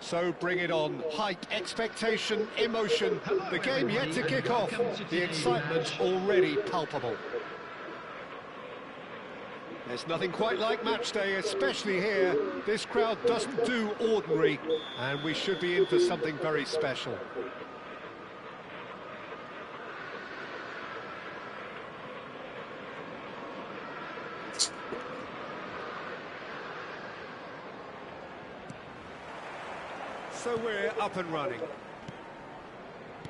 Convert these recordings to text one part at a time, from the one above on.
So bring it on. Hype, expectation, emotion. The game yet to kick off. The excitement already palpable. There's nothing quite like match day, especially here. This crowd doesn't do ordinary, and we should be in for something very special. So we're up and running.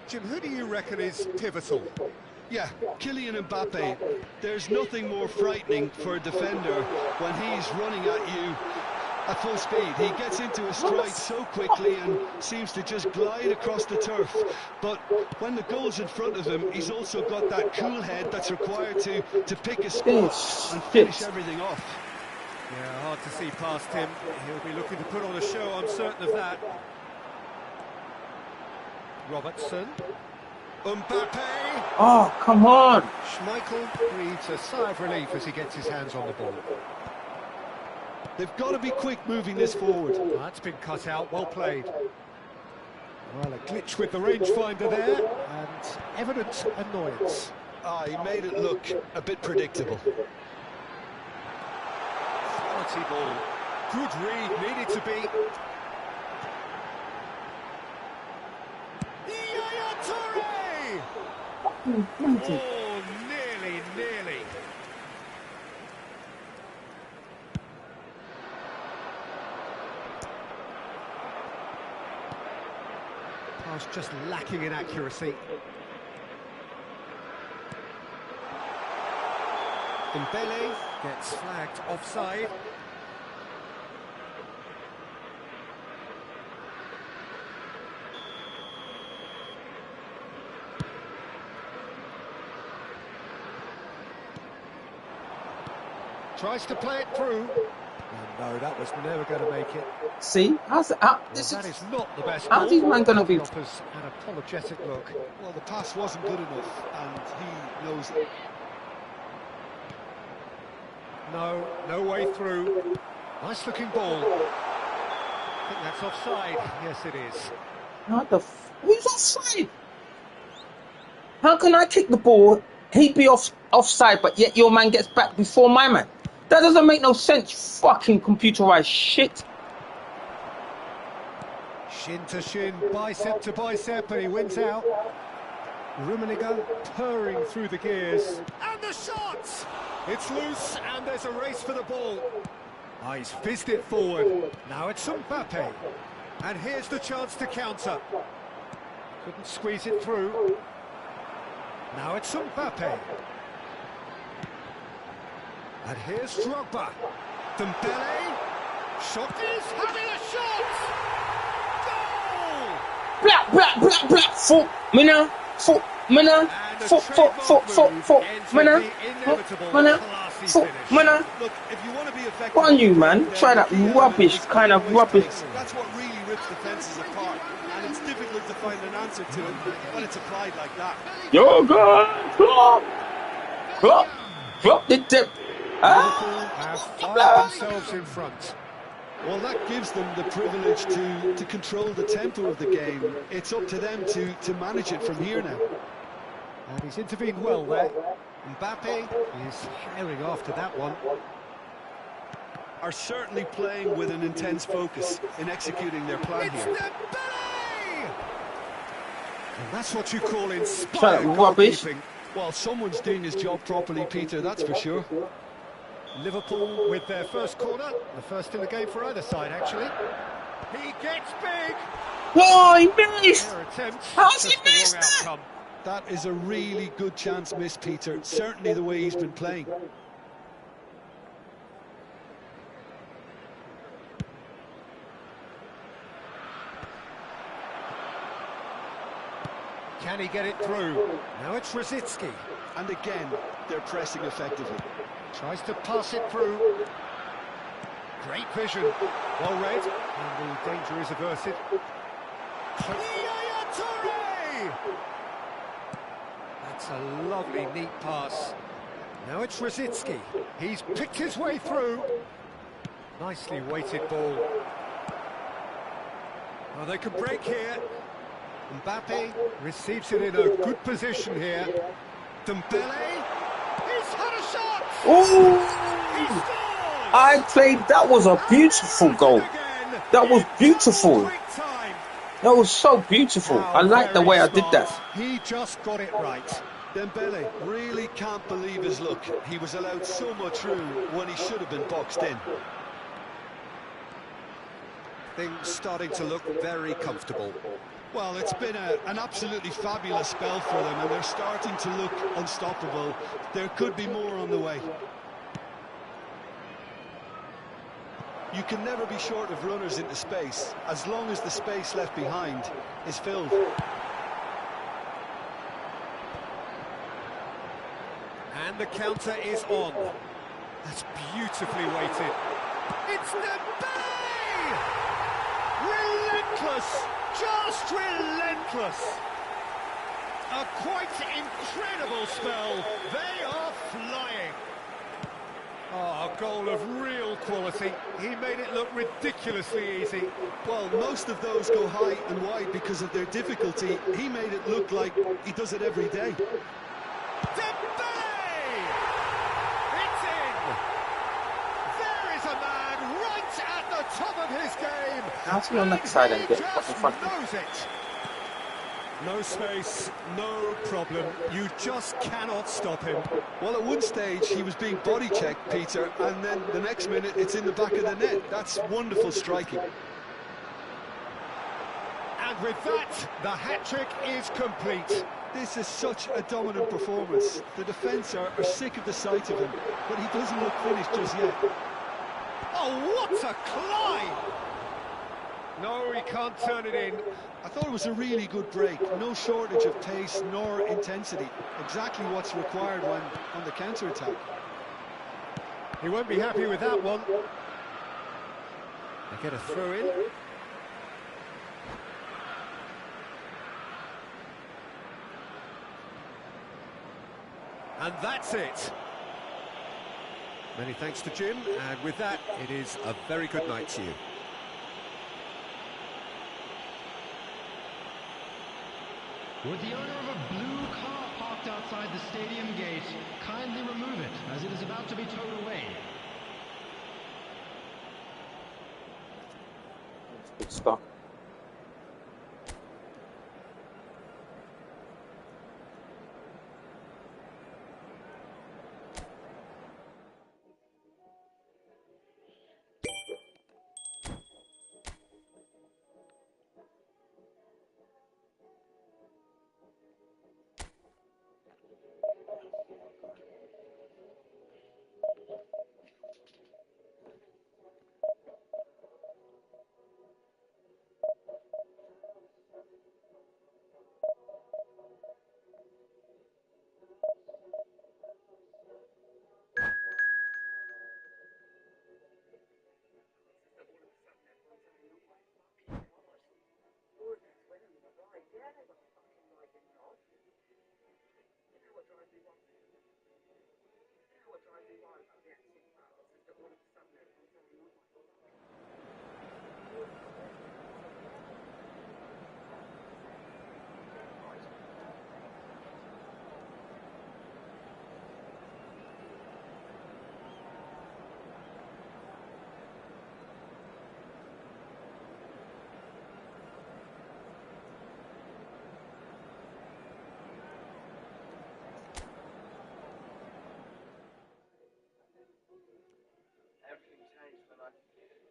Jim, who do you reckon is pivotal? Yeah, Kylian Mbappe. There's nothing more frightening for a defender when he's running at you at full speed. He gets into a stride so quickly and seems to just glide across the turf. But when the goal's in front of him, he's also got that cool head that's required to pick a spot and finish everything off. Yeah, hard to see past him. He'll be looking to put on a show, I'm certain of that. Robertson. Mbappe! Oh, come on! Schmeichel breathes a sigh of relief as he gets his hands on the ball. They've got to be quick moving this forward. That's been cut out, well played. Well, a glitch with the rangefinder there, and evident annoyance. He made it look a bit predictable. Quality ball. Good read, needed to be. Oh, nearly. Pass just lacking in accuracy. Dembele gets flagged offside. Tries to play it through. No, that was never going to make it. See, that is not the best. How's these man going to be? An apologetic look. Well, the pass wasn't good enough, and he knows it. No way through. Nice looking ball. I think that's offside. Yes, it is. What the who's offside? How can I kick the ball? He'd be offside, but yet your man gets back before my man. That doesn't make no sense, fucking computerized shit. Shin to shin, bicep to bicep, and he wins out. Rummenigge purring through the gears. And the shot! It's loose, and there's a race for the ball. He's fizzed it forward. Now it's Mbappe. And here's the chance to counter. Couldn't squeeze it through. Now it's Mbappe. And here's Drogba. Dembele. Shot is having a shot! Goal! Black. Foot, mina. Look, if you want to be effective... Go on you, man. Try that rubbish, kind of rubbish. That's what really rips defences apart. And it's difficult to find an answer to it when it's applied like that. Yo, God! Drop the tip. Liverpool have fired themselves in front. Well, that gives them the privilege to control the tempo of the game. It's up to them to manage it from here now. And he's intervened well there. Mbappe is herring after that one. Are certainly playing with an intense focus in executing their plan here. Dembele! And that's what you call Try inspired that rubbish. goalkeeping. Well, someone's doing his job properly, Peter, that's for sure. Liverpool with their first corner, the first in the game for either side, actually. He gets big. Oh, he missed! Their attempt, How's he just the wrong missed that? outcome. That is a really good chance missed, Peter. Certainly the way he's been playing. Can he get it through? Now it's Rosicki. And again, they're pressing effectively. Tries to pass it through. Great vision. Well read. And the danger is averted. Yaya Toure! That's a lovely, neat pass. Now it's Rosicki. He's picked his way through. Nicely weighted ball. Well, they could break here. Mbappe receives it in a good position here. Dembele, he's had a shot! He Oh! scores! I played. That was a beautiful goal. That was beautiful. That was so beautiful. I like the way I did that. He just got it right. Dembele really can't believe his luck. He was allowed so much room when he should have been boxed in. Things starting to look very comfortable. Well, it's been an absolutely fabulous spell for them, and they're starting to look unstoppable. There could be more on the way. You can never be short of runners into space, as long as the space left behind is filled. And the counter is on. That's beautifully weighted. It's Dembele! Relentless! Just relentless! A quite incredible spell. They are flying. Oh, a goal of real quality. He made it look ridiculously easy. Well, most of those go high and wide because of their difficulty. He made it look like he does it every day. Dembele! It's in! There is a man right at the top of his game! How's he on that side and get up in front of him? Knows it. No space, no problem. You just cannot stop him. Well, at one stage, he was being body checked, Peter, and then the next minute, it's in the back of the net. That's wonderful striking. And with that, the hat-trick is complete. This is such a dominant performance. The defence are sick of the sight of him, but he doesn't look finished just yet. Oh, what a climb! No, he can't turn it in. I thought it was a really good break. No shortage of pace nor intensity. Exactly what's required when on the counter-attack. He won't be happy with that one. They get a throw in. And that's it. Many thanks to Jim, and with that, it is a very good night to you. Would the owner of a blue car parked outside the stadium gate kindly remove it, as it is about to be towed away? Good stuff.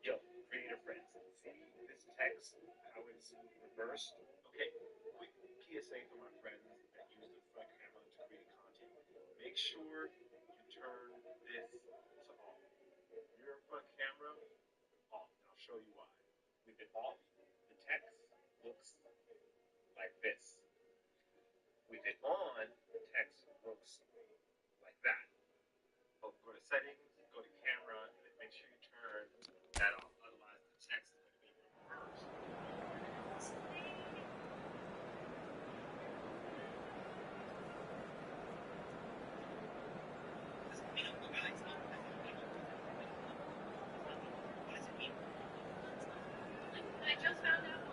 Yo, creator friends, see this text, how it's reversed? Okay, quick PSA for my friends that use the front camera to create content. Make sure you turn this to off. Your front camera, off, and I'll show you why. With it off, the text looks like this. With it on, the text looks like that. So go to settings, go to camera, and then make sure you turn that off. Otherwise, the text is going to be reversed. I just found out.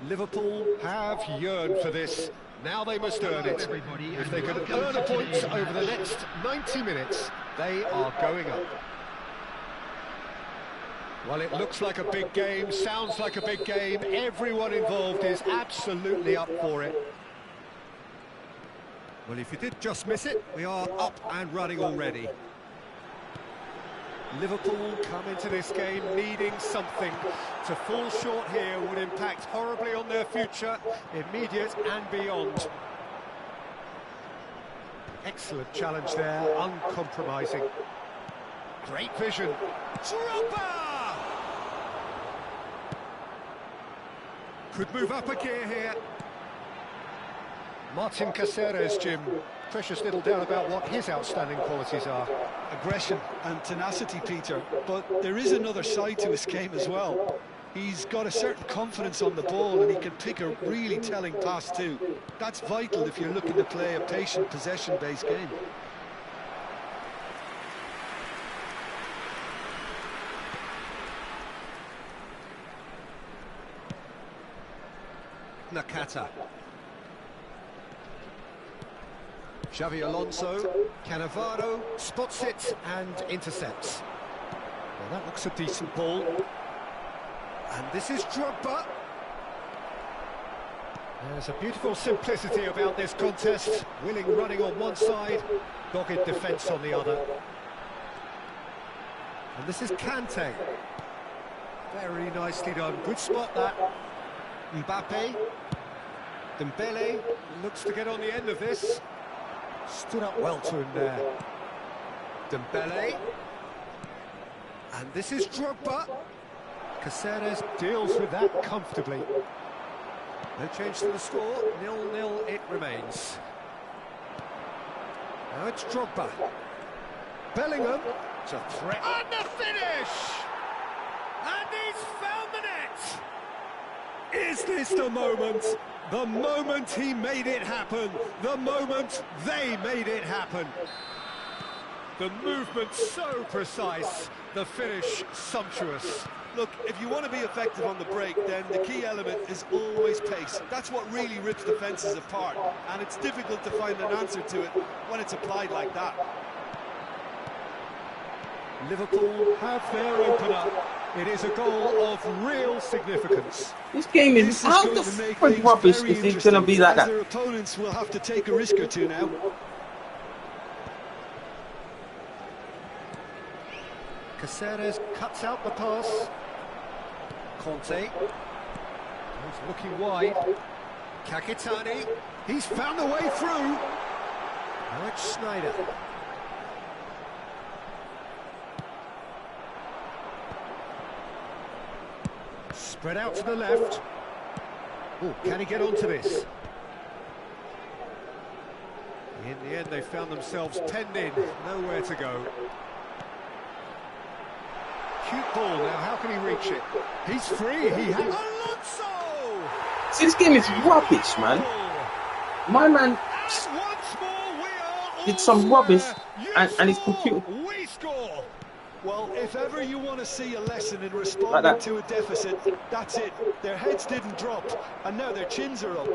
Liverpool have yearned for this. Now they must earn it. If they can earn a point over the next 90 minutes, they are going up. Well, it looks like a big game, sounds like a big game. Everyone involved is absolutely up for it. Well, if you did just miss it, we are up and running already. Liverpool come into this game needing something. To fall short here would impact horribly on their future, immediate and beyond. Excellent challenge there, uncompromising. Great vision. Drogba! Could move up a gear here. Martin Caceres, Jim. Precious little doubt about what his outstanding qualities are. Aggression and tenacity, Peter, but there is another side to his game as well. He's got a certain confidence on the ball and he can pick a really telling pass too. That's vital if you're looking to play a patient, possession-based game. Nakata. Xavi Alonso, Cannavaro spots it and intercepts. Well, that looks a decent ball. And this is Drogba. There's a beautiful simplicity about this contest. Willing running on one side, dogged defence on the other. And this is Kante. Very nicely done. Good spot, that. Mbappe. Dembele looks to get on the end of this. Stood up well to him there. Dembele. And this is Drogba. Caceres deals with that comfortably. No change to the score. 0-0 it remains. Now it's Drogba. Bellingham. It's a threat. And the finish! And he's found the net! Is this the moment? The moment he made it happen. The moment they made it happen. The movement so precise. The finish sumptuous. Look, if you want to be effective on the break, then the key element is always pace. That's what really rips defences apart, and it's difficult to find an answer to it when it's applied like that. Liverpool have their opener. It is a goal of real significance. This game is how the fuck rubbish is it going to be like that? Their opponents will have to take a risk or two now. Caceres cuts out the pass. Conte. He's looking wide. Kakitani. He's found a way through. Now it's Schneider. Spread out to the left. Oh, can he get onto this? In the end, they found themselves penned in. Nowhere to go. Cute ball now, how can he reach it? He's free, he has... Alonso! This game is rubbish, man. My man did some rubbish and his computer... We score! Well, if ever you want to see a lesson in responding like to a deficit, that's it. Their heads didn't drop, and now their chins are up.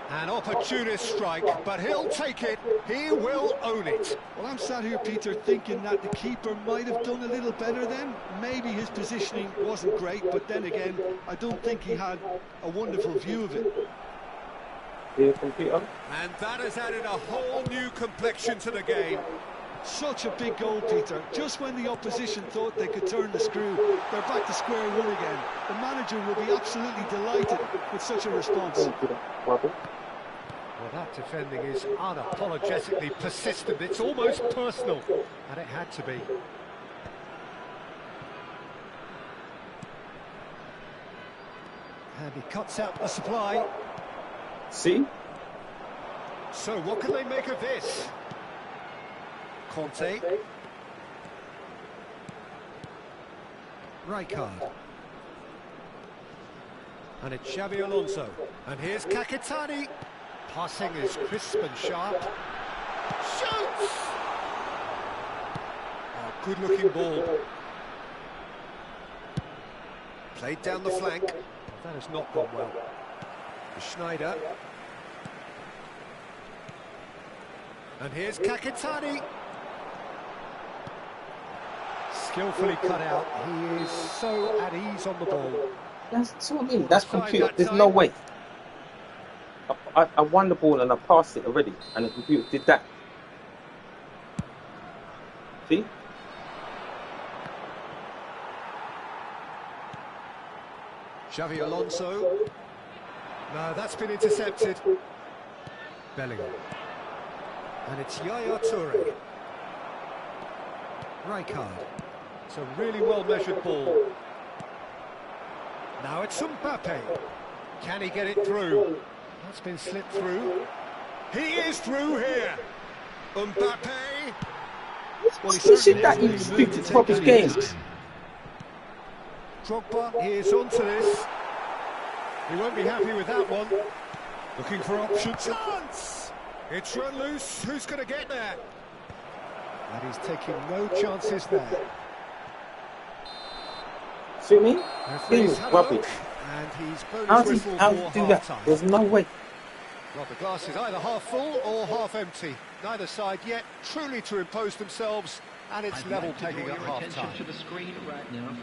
An opportunist strike, but he'll take it. He will own it. Well, I'm sat here, Peter, thinking that the keeper might have done a little better then. Maybe his positioning wasn't great, but then again, I don't think he had a wonderful view of it. And that has added a whole new complexion to the game. Such a big goal, Peter. Just when the opposition thought they could turn the screw, they're back to square one again. The manager will be absolutely delighted with such a response. Well, that defending is unapologetically persistent. It's almost personal, and it had to be. And he cuts out the supply. See? So what can they make of this? Conte. Rijkaard. And it's Xavi Alonso. And here's Kakitani. Passing is crisp and sharp. Shoots! Oh, Good-looking ball. Played down the flank. That has not gone well. Schneider. And here's Kakitani. Skillfully cut out. He is so at ease on the ball. That's what I mean. That's computer. There's no way. I won the ball and I passed it already, and the computer did that. See? Xavi Alonso. No, that's been intercepted. Bellingham. And it's Yaya Toure. Rijkaard. It's a really well-measured ball. Now it's Mbappe. Can he get it through? That's been slipped through. He is through here. Mbappe. Well, he should that you stupid rubbish games. Drogba, he is onto this. He won't be happy with that one. Looking for options. Chance! It's run loose. Who's going to get there? And he's taking no chances there. See me? He's rubbish. And he's How bonus do whistle you for do that? half-time. There's no way. Well, the glass is either half full or half empty. Neither side yet truly to impose themselves, and it's level pegging at half-time.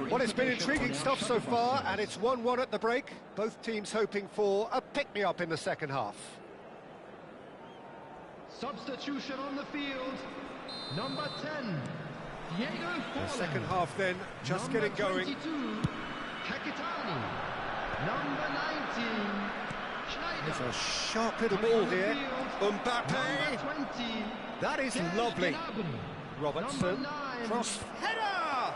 Well, it's been intriguing stuff so far, and it's 1-1 at the break. Both teams hoping for a pick-me-up in the second half. Substitution on the field. Number 10, Diego The Forlan. second half then, just Number getting going. 22, Kakitani. Number 19, There's Schneider. a sharp little Coming ball on the here. field, Mbappe. Number 20, That is Serge lovely. Gnabry. Robertson. Number 9, Cross header!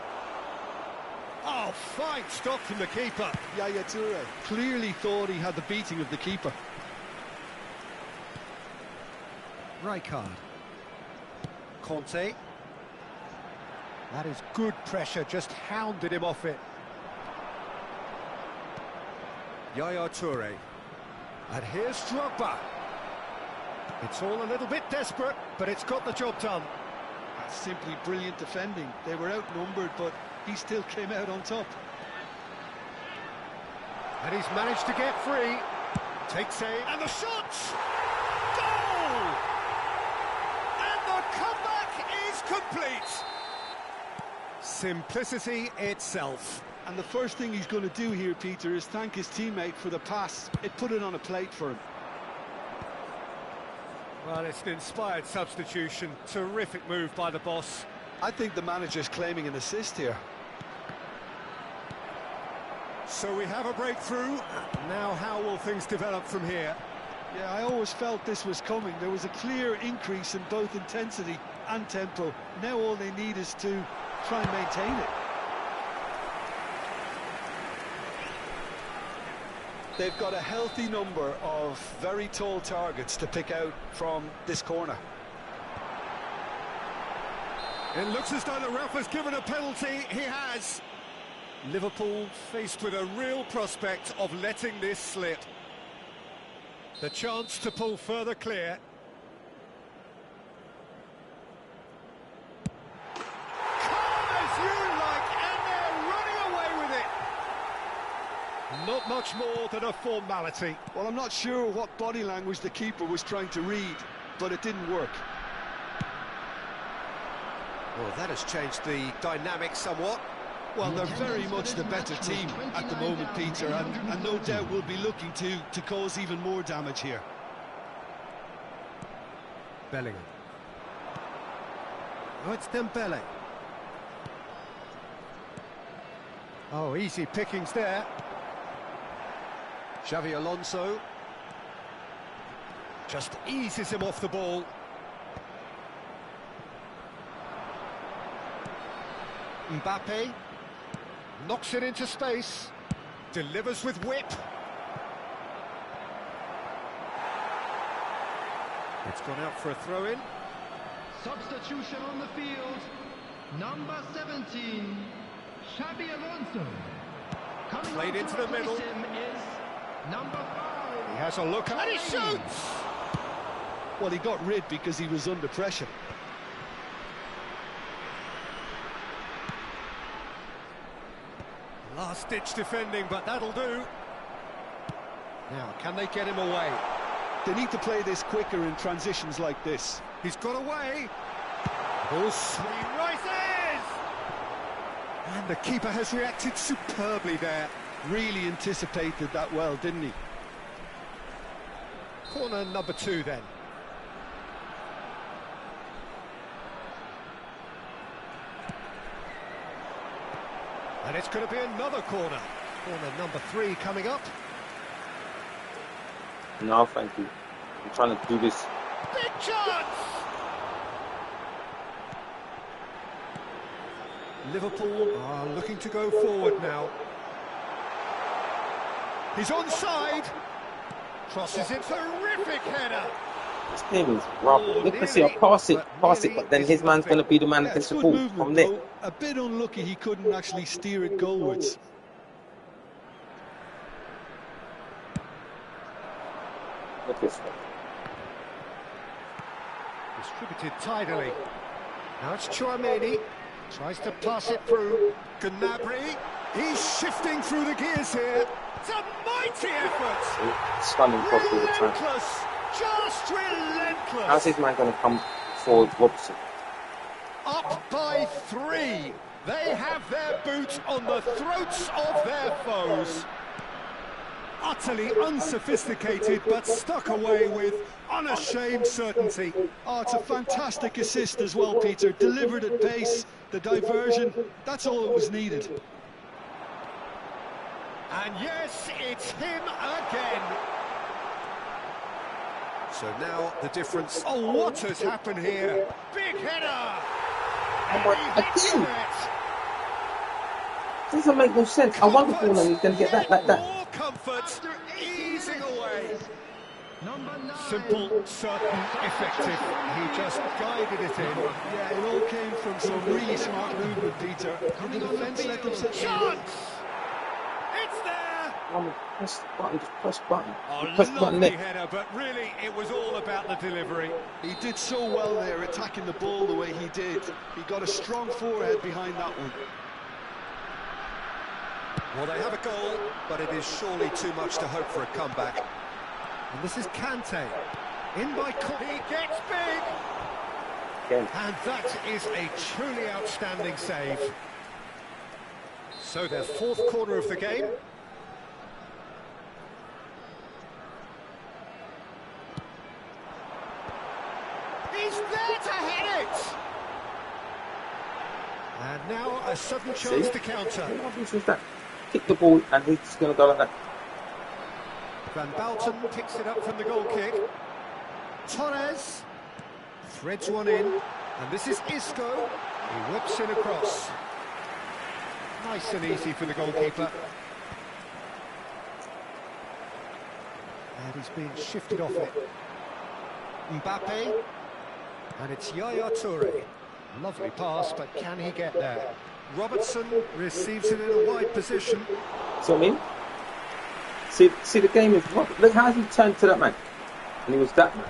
Oh, fine stop from the keeper. Yaya Toure clearly thought he had the beating of the keeper. Rijkaard. Conte. That is good pressure, just hounded him off it. Yaya Toure. And here's Drogba. It's all a little bit desperate, but it's got the job done. That's simply brilliant defending. They were outnumbered, but he still came out on top. And he's managed to get free. Takes aim. And the shot! Goal! And the comeback is complete. Simplicity itself. And the first thing he's going to do here, Peter, is thank his teammate for the pass. It put it on a plate for him. Well, it's an inspired substitution. Terrific move by the boss. I think the manager's claiming an assist here. So we have a breakthrough. Now how will things develop from here? Yeah, I always felt this was coming. There was a clear increase in both intensity and tempo. Now all they need is to try and maintain it. They've got a healthy number of very tall targets to pick out from this corner. It looks as though the ref has given a penalty. He has. Liverpool faced with a real prospect of letting this slip. The chance to pull further clear. Calm as you like, and they're running away with it. Not much more than a formality. Well, I'm not sure what body language the keeper was trying to read, but it didn't work. Well, that has changed the dynamic somewhat. Well, they're very much the better team at the moment, Peter, and no doubt will be looking to cause even more damage here. Bellingham. Oh, it's Dembele. Oh, easy pickings there. Xavi Alonso. Just eases him off the ball. Mbappe. Knocks it into space. Delivers with whip. It's gone out for a throw-in. Substitution on the field. Number 17, Xabi Alonso. Coming Played on into to the middle. replace him is number 5. He has a look and he shoots! Well, he got rid because he was under pressure. Last-ditch defending, but that'll do. Now, can they get him away? They need to play this quicker in transitions like this. He's got away. Ball swing rises! And the keeper has reacted superbly there. Really anticipated that well, didn't he? Corner number 2 then. And it's going to be another corner. Corner number 3 coming up. No, thank you. I'm trying to do this. Big chance! Liverpool are looking to go forward now. He's onside. Crosses it, terrific header. This game is rubbish. Look, see, I'll pass it, but then his man's going to be the man that gets the good ball movement, from there. though. A bit unlucky he couldn't actually steer it goalwards. Look at this one. Distributed tidily. Now it's Chouameni. Tries to pass it through. Gnabry. He's shifting through the gears here. It's a mighty effort. Stunning cross all the time. Relentless. Just relentless. How's his man going to come forward, Robertson? Up by 3. They have their boot on the throats of their foes. Utterly unsophisticated, but stuck away with unashamed certainty. Oh, it's a fantastic assist as well, Peter. Delivered at pace, the diversion, that's all that was needed. And yes, it's him again. So now the difference. Oh, what has happened here? Big header! Again! Doesn't make no sense. I want the ball and he's going to get that like that. More comfort, easing away. Simple, certain, effective. He just guided it in. Yeah, it all came from some really smart movement, Peter. And the defence let them set Chance! It's there! Press button, just press button. Oh, Press button lovely there. header, but really it was all about the delivery. He did so well there, attacking the ball the way he did. He got a strong forehead behind that one. Well, they have a goal, but it is surely too much to hope for a comeback. And this is Kante. In by... He gets big! Again. And that is a truly outstanding save. So their 4th corner of the game. He's there to hit it! And now a sudden chance to counter. How obvious was that? Kick the ball and he's going to go like that. Van Balten picks it up from the goal kick. Torres threads one in, and this is Isco. He whips in across. Nice and easy for the goalkeeper. And he's being shifted off it. Mbappe. And it's Yaya Toure. Lovely pass, but can he get there? Robertson receives it in a wide position. See what I mean? See the game is... Look how he turned to that man. And he was that man.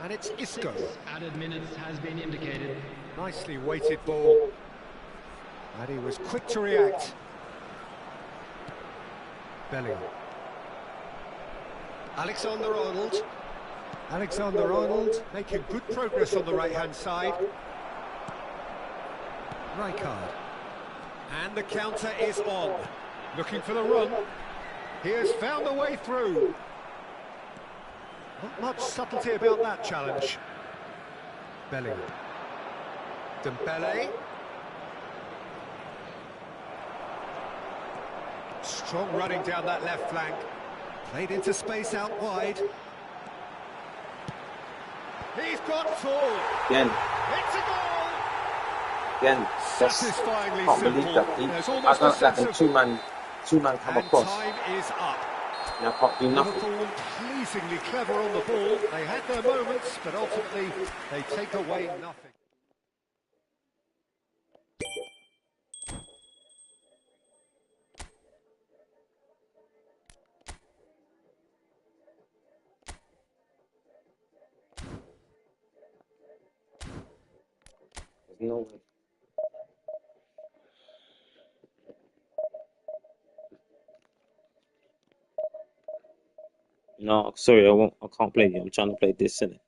And it's Isco. Added minutes has been indicated. Nicely weighted ball. And he was quick to react. Bellingham. Alexander-Arnold. Alexander-Arnold making good progress on the right-hand side. Rijkaard. And the counter is on. Looking for the run. He has found the way through. Not much subtlety about that challenge. Bellingham. Dembele. Strong running down that left flank. Played into space out wide. He's got full. Again. It's a goal. Again. Satisfyingly Can't simple. believe that. There's I almost a got that sense and of... two man come And across. time is up. And I can't do nothing. Liverpool pleasingly clever on the ball. They had their moments, but ultimately they take away nothing. There's no way. No, sorry, I won't. I can't play you. I'm trying to play this, innit?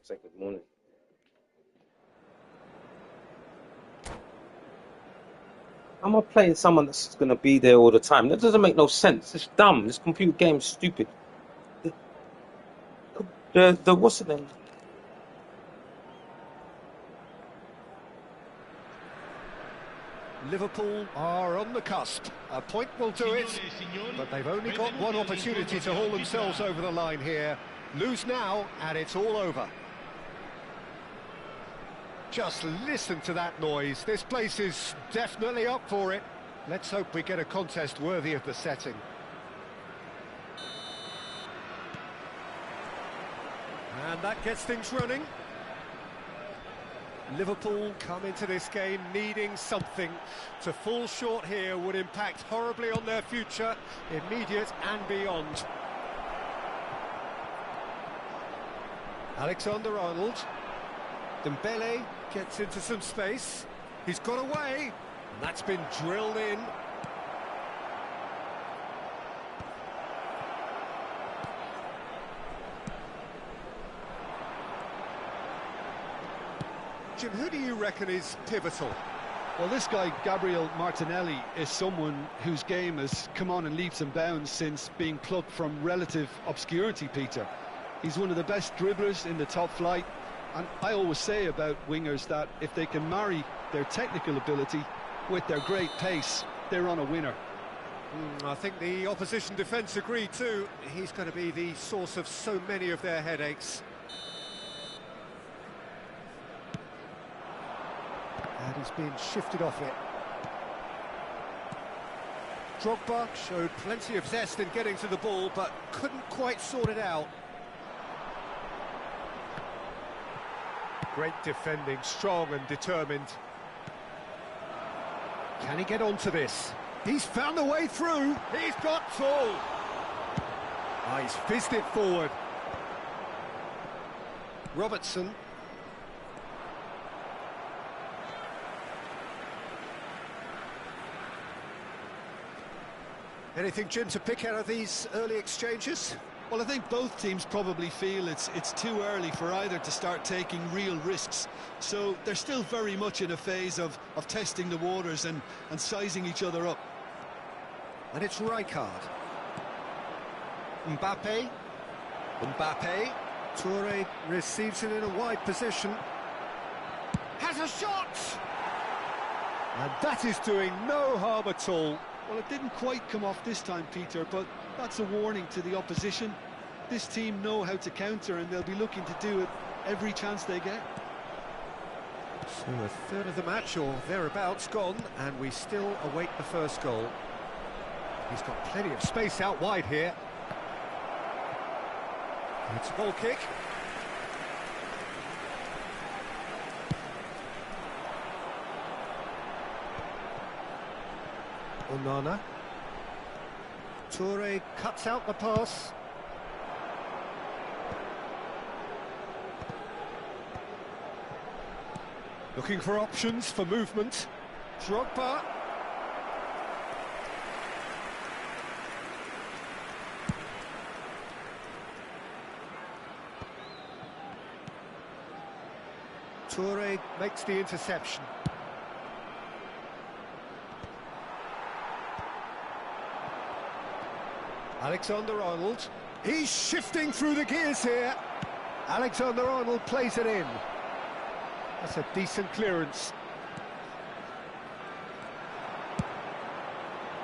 Say good morning. I'm not playing someone that's gonna be there all the time. That doesn't make no sense. It's dumb. This computer game's stupid. The what's the name? Liverpool are on the cusp. A point will do it, but they've only got one opportunity to haul themselves over the line here. Lose now, and it's all over. Just listen to that noise. This place is definitely up for it. Let's hope we get a contest worthy of the setting. And that gets things running. Liverpool come into this game needing something. To fall short here would impact horribly on their future, immediate and beyond. Alexander-Arnold. Dembele gets into some space. He's got away. And that's been drilled in. Jim, who do you reckon is pivotal? Well, this guy, Gabriel Martinelli, is someone whose game has come on in leaps and bounds since being plucked from relative obscurity, Peter. He's one of the best dribblers in the top flight, and I always say about wingers that if they can marry their technical ability with their great pace, they're on a winner. I think the opposition defence agree too. He's going to be the source of so many of their headaches. And he's been shifted off it. Drogba showed plenty of zest in getting to the ball, but couldn't quite sort it out. Great defending, strong and determined. Can he get onto this? He's found the way through. He's got full. He's fizzed it forward. Robertson. Anything, Jim, to pick out of these early exchanges? Well, I think both teams probably feel it's too early for either to start taking real risks. So they're still very much in a phase of testing the waters and sizing each other up. And it's Rijkaard. Mbappe. Mbappe. Toure receives it in a wide position. Has a shot! And that is doing no harm at all. Well, it didn't quite come off this time, Peter, but that's a warning to the opposition. This team know how to counter, and they'll be looking to do it every chance they get. So a third of the match, or thereabouts, gone, and we still await the first goal. He's got plenty of space out wide here. It's a goal kick. Onana. Toure cuts out the pass. Looking for options for movement. Drogba. Toure makes the interception. Alexander-Arnold. He's shifting through the gears here. Alexander-Arnold plays it in. That's a decent clearance.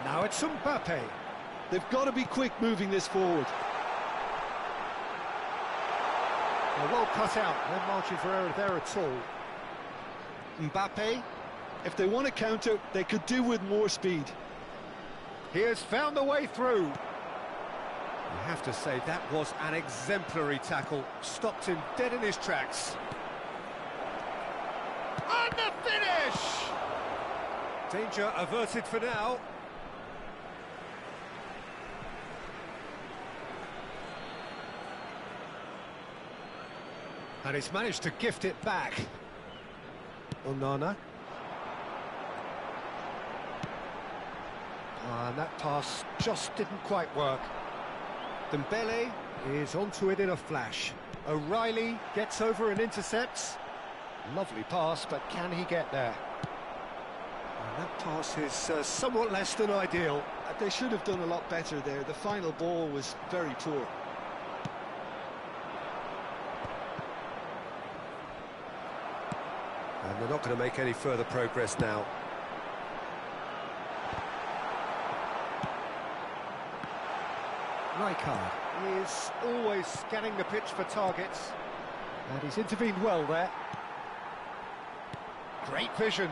Now it's Mbappe. They've got to be quick moving this forward. They're well cut out. No margin for error there at all. Mbappe. If they want to counter, they could do with more speed. He has found the way through. You have to say that was an exemplary tackle. Stopped him dead in his tracks. And the finish! Danger averted for now. And he's managed to gift it back. Onana. And that pass just didn't quite work. Dembele is onto it in a flash. O'Reilly gets over and intercepts. Lovely pass, but can he get there? And that pass is somewhat less than ideal. They should have done a lot better there. The final ball was very poor. And they're not going to make any further progress now. Rijkaard is always scanning the pitch for targets. And he's intervened well there. Great vision.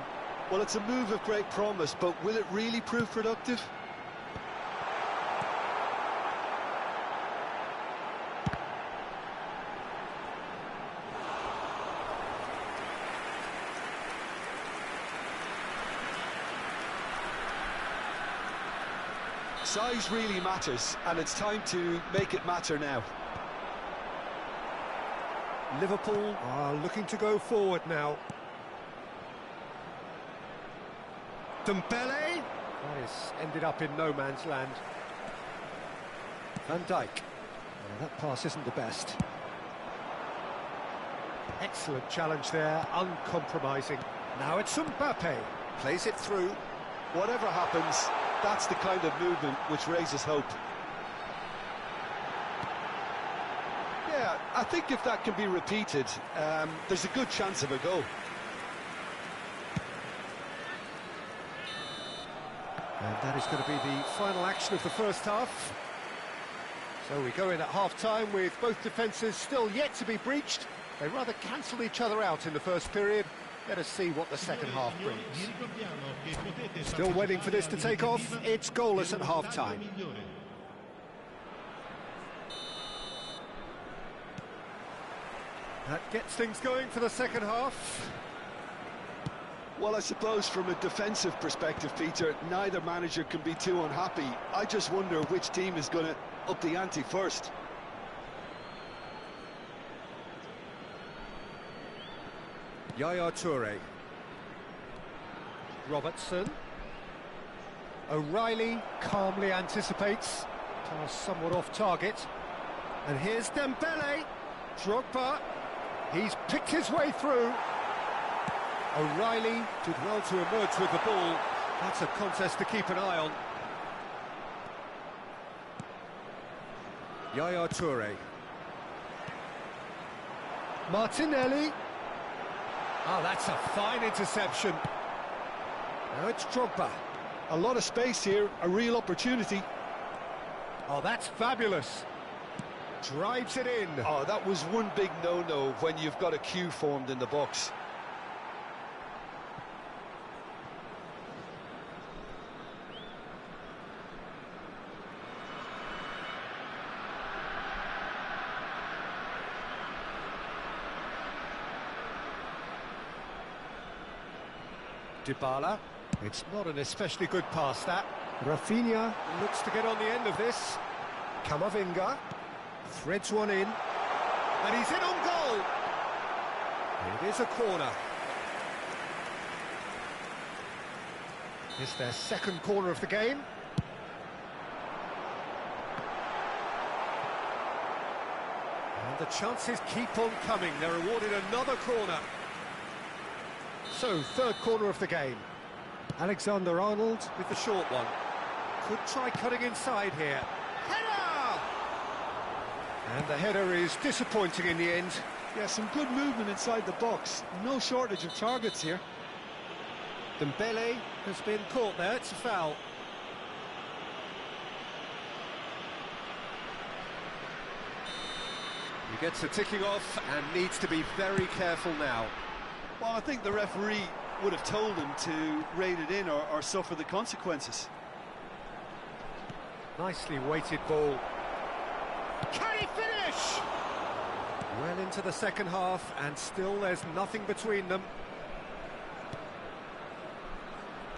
Well, it's a move of great promise, but will it really prove productive? Size really matters, and it's time to make it matter now. Liverpool are looking to go forward now. Dembele! That has ended up in no man's land. Van Dijk. Well, that pass isn't the best. Excellent challenge there, uncompromising. Now it's Mbappe. Plays it through. Whatever happens, that's the kind of movement which raises hope. Yeah, I think if that can be repeated, there's a good chance of a goal. And that is going to be the final action of the first half. So we go in at half-time with both defences still yet to be breached. They rather cancelled each other out in the first period. Let us see what the second half brings. Still waiting for this to take off. It's goalless at half-time. That gets things going for the second half. Well, I suppose from a defensive perspective, Peter, neither manager can be too unhappy. I just wonder which team is going to up the ante first. Yaya Toure. Robertson. O'Reilly calmly anticipates. Pass somewhat off target. And here's Dembele. Drogba. He's picked his way through. O'Reilly did well to emerge with the ball. That's a contest to keep an eye on. Yaya Toure. Martinelli. Oh, that's a fine interception. Now it's Drogba. A lot of space here, a real opportunity. Oh, that's fabulous. Drives it in. Oh, that was one big no-no when you've got a queue formed in the box. Dybala. It's not an especially good pass, that. Rafinha looks to get on the end of this. Camavinga threads one in. And he's in on goal. It is a corner. It's their second corner of the game. And the chances keep on coming. They're awarded another corner. So, third corner of the game. Alexander-Arnold with the short one. Could try cutting inside here. Header! And the header is disappointing in the end. Yeah, some good movement inside the box. No shortage of targets here. Dembele has been caught there. It's a foul. He gets a ticking off and needs to be very careful now. Well, I think the referee would have told him to rate it in or suffer the consequences. Nicely weighted ball. Can he finish? Well into the second half, and still there's nothing between them.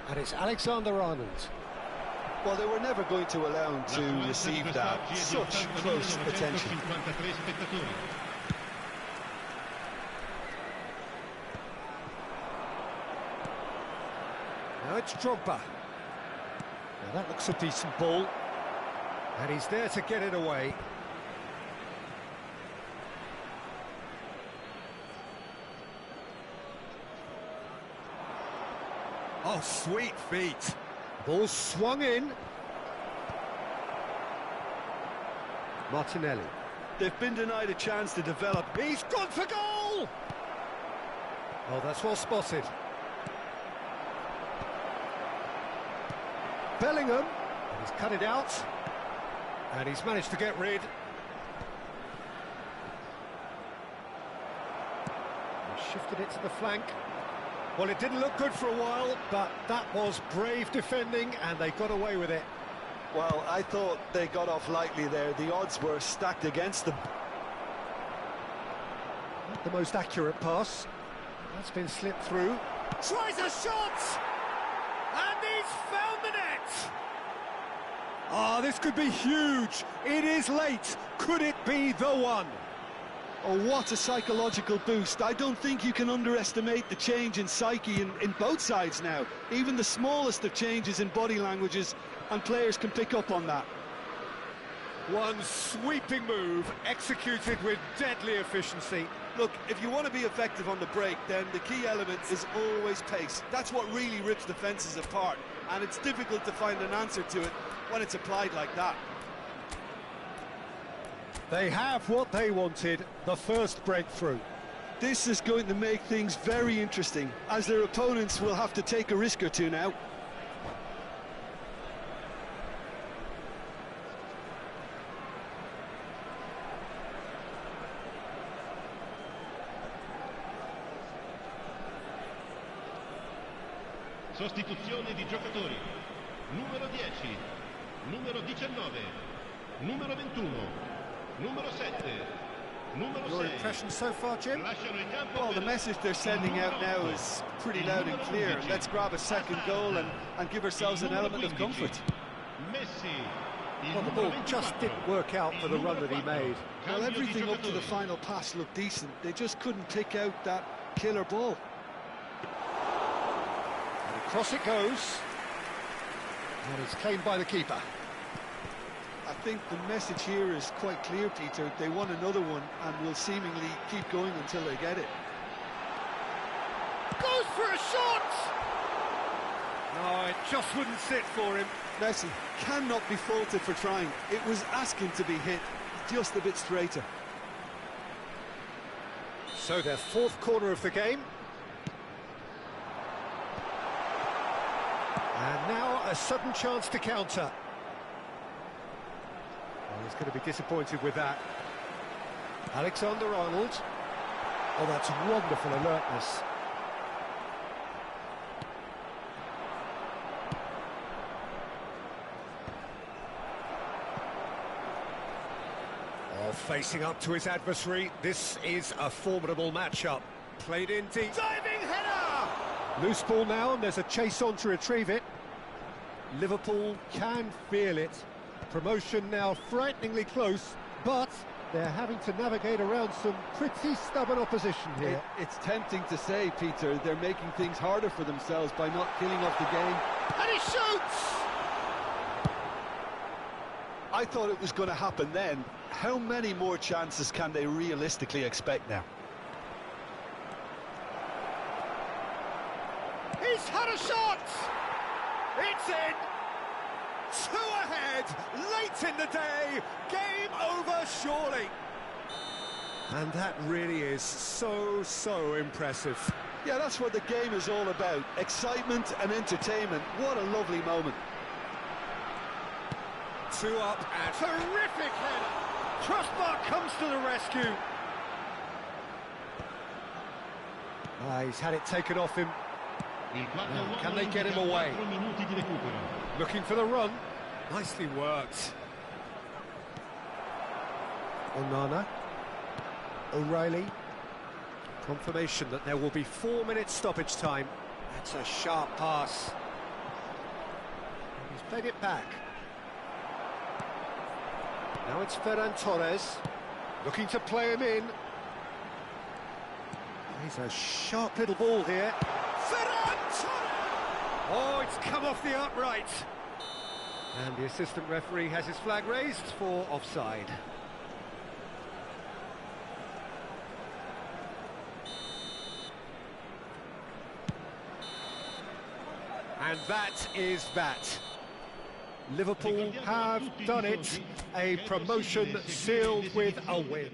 And it's Alexander-Arnold. Well, they were never going to allow him to receive that. Such close attention. Now it's Drogba. Now that looks a decent ball. And he's there to get it away. Oh, sweet feet. Ball swung in. Martinelli. They've been denied a chance to develop. He's gone for goal! Oh, that's well spotted. Bellingham. He's cut it out. And he's managed to get rid. He shifted it to the flank. Well, it didn't look good for a while, but that was brave defending, and they got away with it. Well, I thought they got off lightly there. The odds were stacked against them. Not the most accurate pass. That's been slipped through. Tries a shot! And he's found the net! Ah, this could be huge. It is late. Could it be the one? Oh, what a psychological boost. I don't think you can underestimate the change in psyche in both sides now. Even the smallest of changes in body languages, and players can pick up on that. One sweeping move, executed with deadly efficiency. Look, if you want to be effective on the break, then the key element is always pace. That's what really rips defences apart, and it's difficult to find an answer to it when it's applied like that. They have what they wanted, the first breakthrough. This is going to make things very interesting, as their opponents will have to take a risk or two now. Sostituzione di giocatori. Numero 10, numero 19, numero 21, numero 7, numero 6. Your impression so far, Jim? Well, the message they're sending out now is pretty loud and clear. Let's grab a second goal and give ourselves an element of comfort. Well, the ball just didn't work out for the run that he made. Well, everything up to the final pass looked decent. They just couldn't pick out that killer ball. And across it goes. And it's claimed by the keeper. I think the message here is quite clear, Peter. They want another one and will seemingly keep going until they get it. Goes for a shot! No, it just wouldn't sit for him. Messi cannot be faulted for trying. It was asking to be hit just a bit straighter. So their fourth corner of the game. And now a sudden chance to counter. Well, he's going to be disappointed with that. Alexander-Arnold. Oh, that's wonderful alertness. Oh, facing up to his adversary, this is a formidable matchup. Played in deep. Diving header! Loose ball now, and there's a chase on to retrieve it. Liverpool can feel it. Promotion now frighteningly close, but they're having to navigate around some pretty stubborn opposition here. It's tempting to say, Peter, they're making things harder for themselves by not killing off the game. And he shoots! I thought it was going to happen then. How many more chances can they realistically expect now? He's had a shot! It's in! 2 ahead, late in the day, game over surely. And that really is so impressive. Yeah, that's what the game is all about. Excitement and entertainment. What a lovely moment. 2 up and terrific header. Crossbar comes to the rescue. He's had it taken off him. Now, can they get him away? Looking for the run. Nicely worked. Onana. O'Reilly. Confirmation that there will be 4 minutes stoppage time. That's a sharp pass. He's played it back. Now it's Ferran Torres. Looking to play him in. He's a sharp little ball here. Ferran Torres! Oh, it's come off the upright. And the assistant referee has his flag raised for offside. And that is that. Liverpool have done it. A promotion sealed with a win.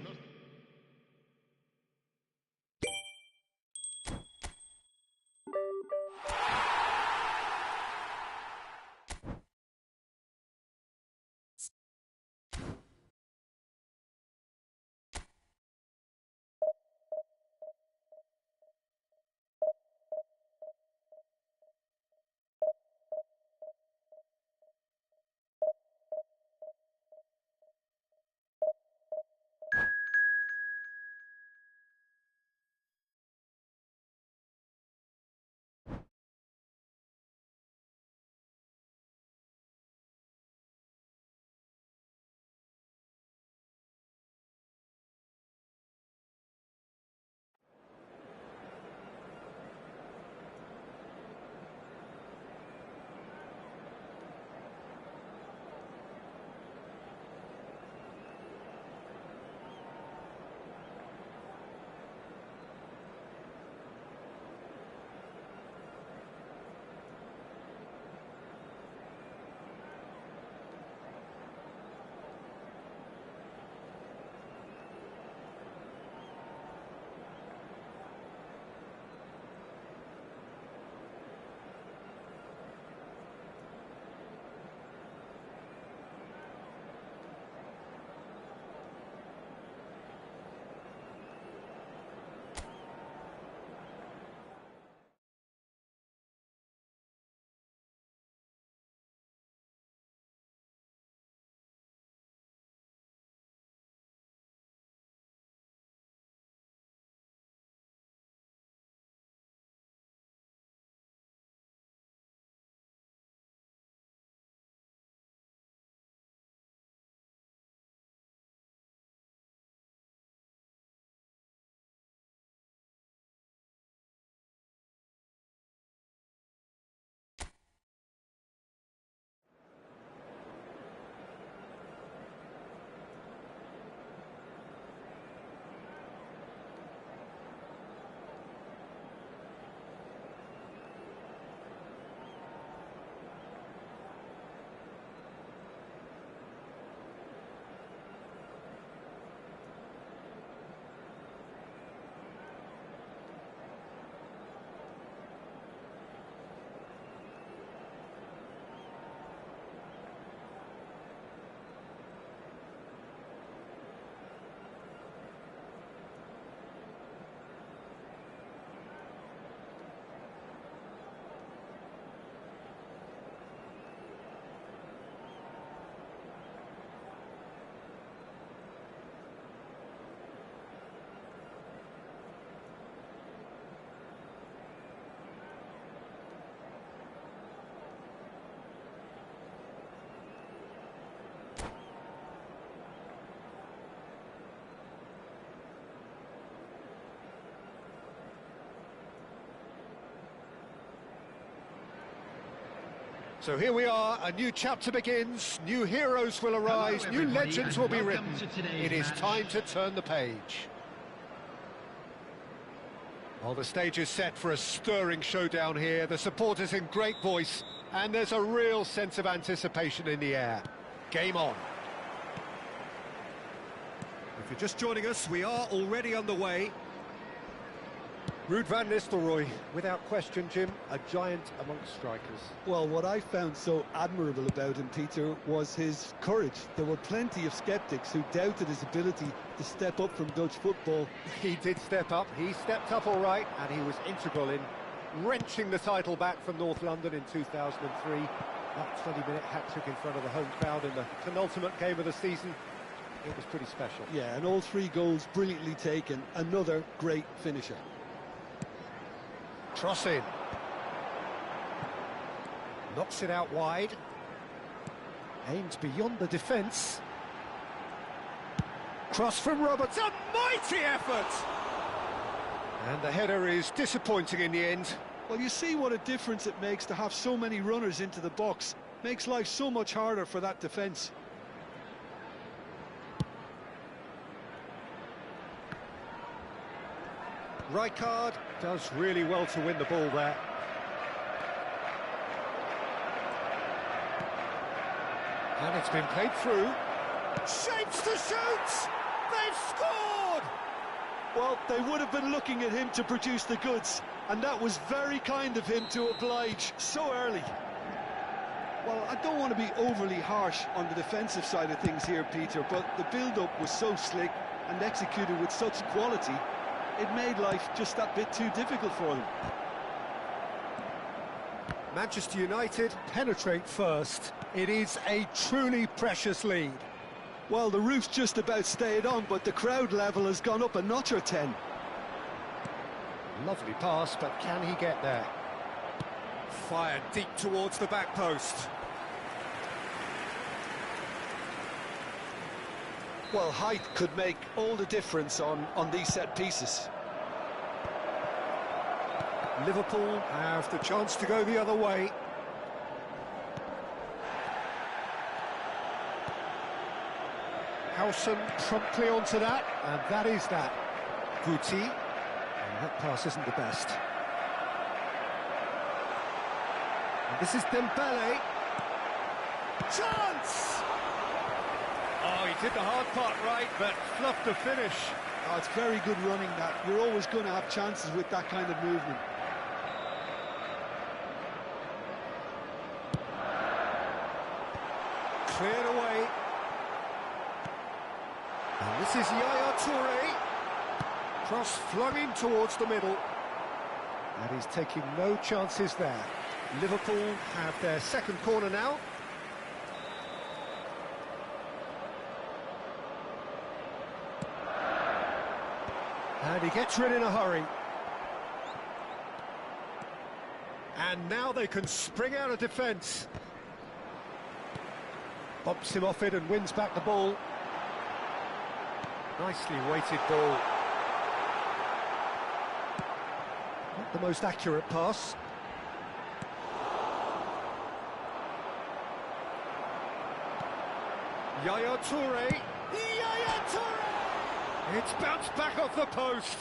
So here we are, a new chapter begins, new heroes will arise, Hello, new everybody, legends and will be welcome written. to today's It is match. time to turn the page. Well, the stage is set for a stirring showdown here, the supporters in great voice, and there's a real sense of anticipation in the air. Game on. If you're just joining us, we are already underway. Ruud van Nistelrooy, without question, Jim, a giant amongst strikers. Well, what I found so admirable about him, Peter, was his courage. There were plenty of sceptics who doubted his ability to step up from Dutch football. He did step up, he stepped up all right, and he was integral in wrenching the title back from North London in 2003. That 20-minute hat-trick in front of the home crowd in the penultimate game of the season, it was pretty special. Yeah, and all 3 goals brilliantly taken. Another great finisher. Cross in. Knocks it out wide. Aims beyond the defence. Cross from Roberts, a mighty effort! And the header is disappointing in the end. Well, you see what a difference it makes to have so many runners into the box. Makes life so much harder for that defence. Rijkaard does really well to win the ball there. And it's been played through. Shapes to shoot! They've scored! Well, they would have been looking at him to produce the goods, and that was very kind of him to oblige so early. Well, I don't want to be overly harsh on the defensive side of things here, Peter, but the build-up was so slick and executed with such quality, it made life just that bit too difficult for them. Manchester United penetrate first. It is a truly precious lead. Well, the roof's just about stayed on, but the crowd level has gone up a notch or 10. Lovely pass, but can he get there? Fired deep towards the back post. Well, height could make all the difference on these set pieces. Liverpool have the chance to go the other way. Howson promptly onto that, and that is that. Guti, and that pass isn't the best. And this is Dembele. Chance! Oh, he did the hard part right, but fluffed the finish. Oh, it's very good running that. You're always going to have chances with that kind of movement. Cleared away. And this is Yaya Toure. Cross flung in towards the middle. And he's taking no chances there. Liverpool have their second corner now. And he gets rid in a hurry. And now they can spring out of defence. Bumps him off it and wins back the ball. Nicely weighted ball. Not the most accurate pass. Yaya Toure. Yaya Toure! It's bounced back off the post.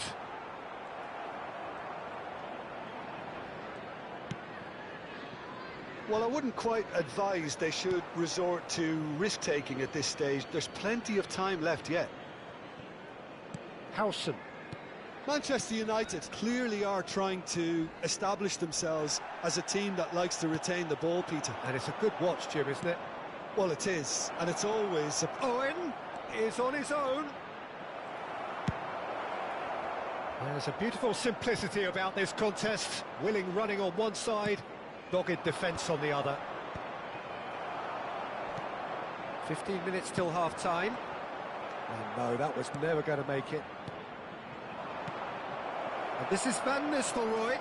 Well, I wouldn't quite advise they should resort to risk-taking at this stage. There's plenty of time left yet. Howson. Manchester United clearly are trying to establish themselves as a team that likes to retain the ball, Peter. And it's a good watch, Jim, isn't it? Well, it is, and it's always... Owen is on his own. There's a beautiful simplicity about this contest. Willing running on one side, dogged defence on the other. 15 minutes till half-time. And no, that was never going to make it. And this is Van Nistelrooy.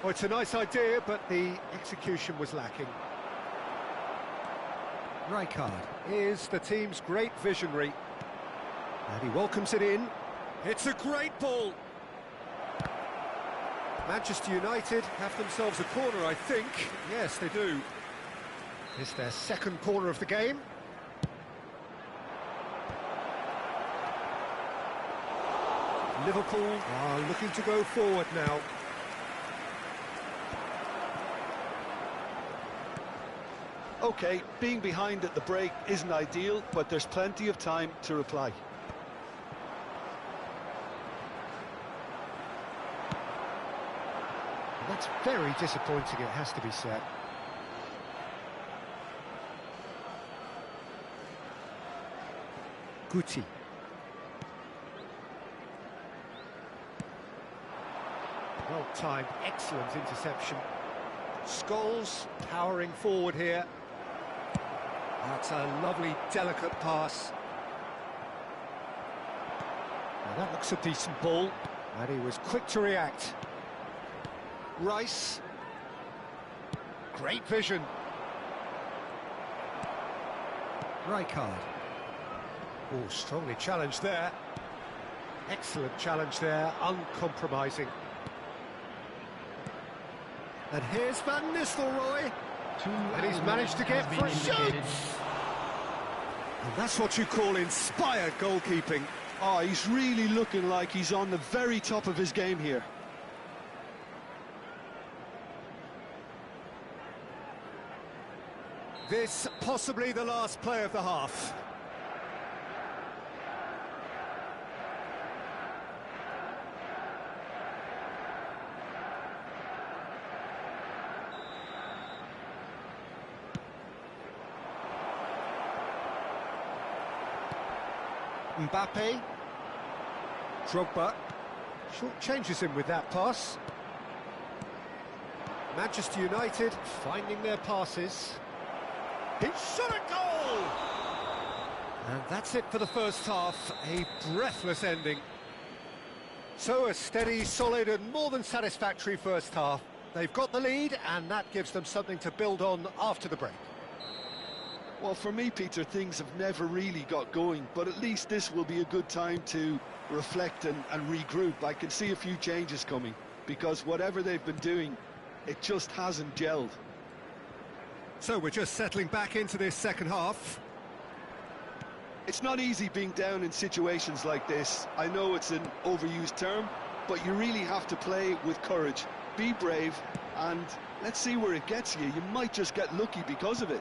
Well, it's a nice idea, but the execution was lacking. Rijkaard is the team's great visionary. And he welcomes it in. It's a great ball. Manchester United have themselves a corner, I think. Yes, they do. It's their second corner of the game. Liverpool are looking to go forward now. OK, being behind at the break isn't ideal, but there's plenty of time to reply. That's very disappointing, it has to be said. Guti. Well-timed, excellent interception. Scholes powering forward here. That's a lovely, delicate pass. Now that looks a decent ball, and he was quick to react. Rice. Great vision. Rijkaard. Oh, strongly challenged there. Excellent challenge there, uncompromising. And here's Van Nistelrooy. And he's managed to get free shots. And that's what you call inspired goalkeeping. Oh, he's really looking like he's on the very top of his game here. This possibly the last play of the half. Mbappe. Drogba. Short changes him with that pass. Manchester United finding their passes. He shot a goal! And that's it for the first half. A breathless ending. So a steady, solid and more than satisfactory first half. They've got the lead and that gives them something to build on after the break. Well, for me, Peter, things have never really got going, but at least this will be a good time to reflect and regroup. I can see a few changes coming, because whatever they've been doing, it just hasn't gelled. So we're just settling back into this second half. It's not easy being down in situations like this. I know it's an overused term, but you really have to play with courage. Be brave, and let's see where it gets you. You might just get lucky because of it.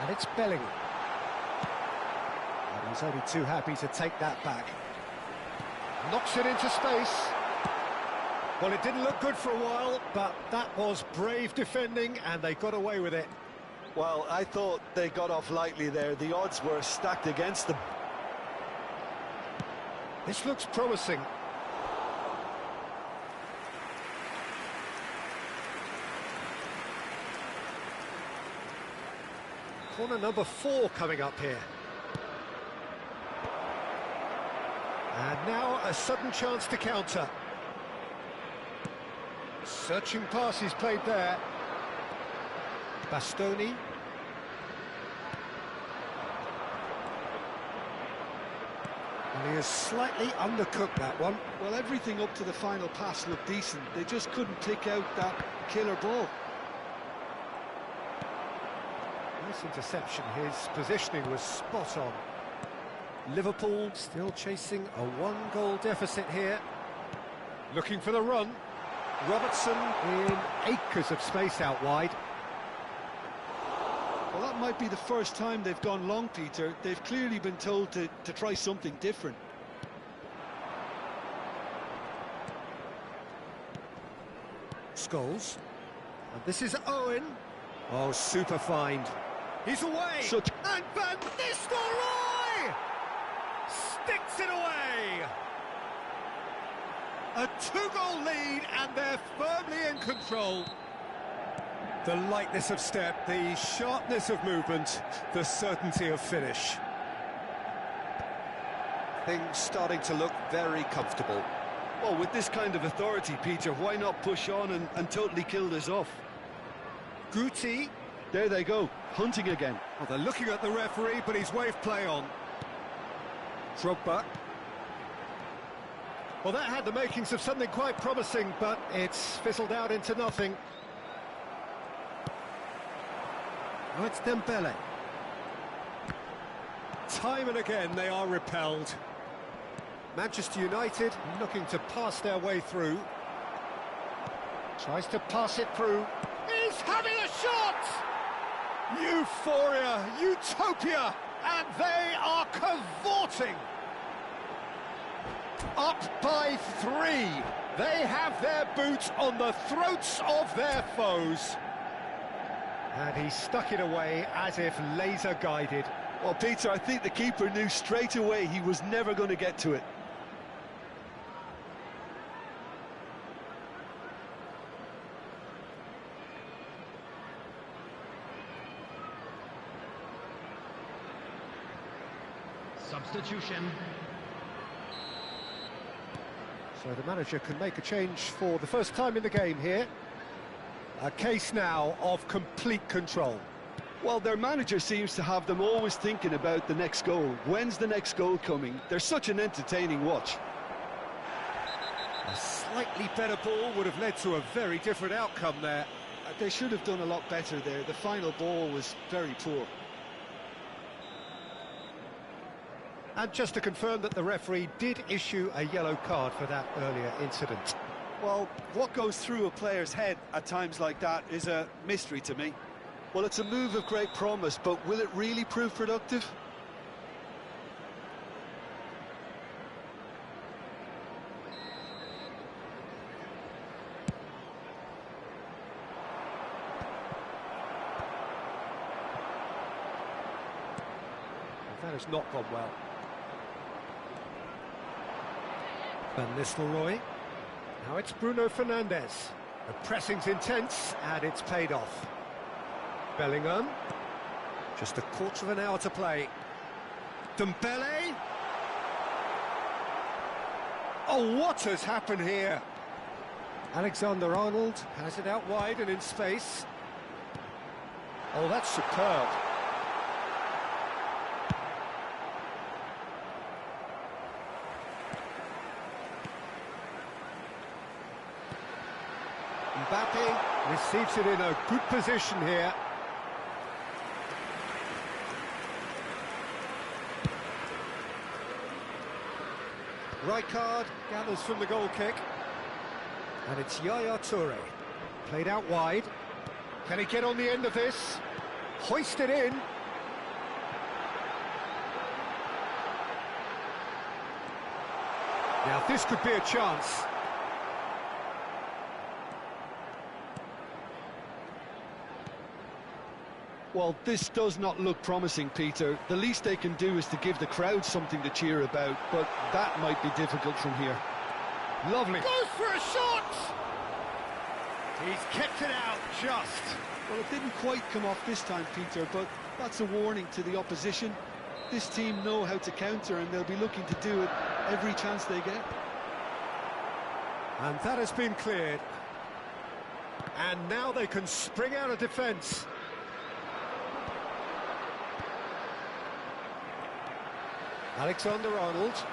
And it's Bellingham. And he's only too happy to take that back. Knocks it into space. Well, it didn't look good for a while, but that was brave defending, and they got away with it. Well, I thought they got off lightly there. The odds were stacked against them. This looks promising. Corner number 4 coming up here. And now a sudden chance to counter. Searching passes played there. Bastoni. And he has slightly undercooked that one. Well, everything up to the final pass looked decent. They just couldn't pick out that killer ball. Nice interception. His positioning was spot on. Liverpool still chasing a 1-goal deficit here. Looking for the run. Robertson in acres of space out wide. Well, that might be the first time they've gone long, Peter. They've clearly been told to try something different. Scholes. And this is Owen. Oh, super find. He's away! And Van Nistelrooy sticks it away! A 2-goal lead, and they're firmly in control. The lightness of step, the sharpness of movement, the certainty of finish. Things starting to look very comfortable. Well, with this kind of authority, Peter, why not push on and totally kill this off? Guti. There they go, hunting again. Well, they're looking at the referee, but he's waved play on. Drogba. Well, that had the makings of something quite promising, but it's fizzled out into nothing. Now it's Dembele. Time and again they are repelled. Manchester United looking to pass their way through. Tries to pass it through. He's having a shot! Euphoria, utopia, and they are cavorting. Up by 3. They have their boot on the throats of their foes. And he stuck it away as if laser guided. Well, Peter, I think the keeper knew straight away he was never going to get to it. Substitution. So the manager can make a change for the first time in the game here. A case now of complete control. Well, their manager seems to have them always thinking about the next goal. When's the next goal coming? They're such an entertaining watch. A slightly better ball would have led to a very different outcome there. They should have done a lot better there. The final ball was very poor. And just to confirm that the referee did issue a yellow card for that earlier incident. Well, what goes through a player's head at times like that is a mystery to me. Well, it's a move of great promise, but will it really prove productive? That has not gone well. Van Nistelrooy. Now it's Bruno Fernandes. The pressing's intense, and it's paid off. Bellingham. Just a quarter of an hour to play. Dembele. Oh, what has happened here? Alexander-Arnold has it out wide and in space. Oh, that's superb. Mbappe receives it in a good position here. Rijkaard gathers from the goal kick. And it's Yaya Toure. Played out wide. Can he get on the end of this? Hoist it in. Now this could be a chance. Well, this does not look promising, Peter. The least they can do is to give the crowd something to cheer about, but that might be difficult from here. Lovely. Goes for a shot! He's kept it out, just. Well, it didn't quite come off this time, Peter, but that's a warning to the opposition. This team know how to counter, and they'll be looking to do it every chance they get. And that has been cleared. And now they can spring out of defence. Alexander-Arnold.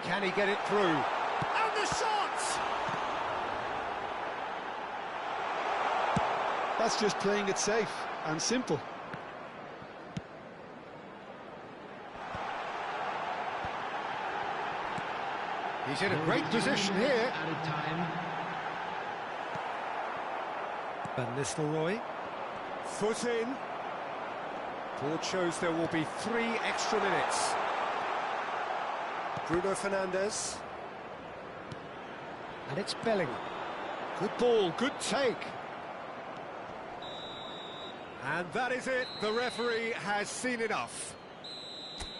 Can he get it through? And the shot! That's just playing it safe and simple. He's in a great position here. Added time. Van Nistelrooy. Foot in. Board shows there will be 3 extra minutes. Bruno Fernandes. And it's Bellingham. Good ball, good take. And that is it. The referee has seen enough.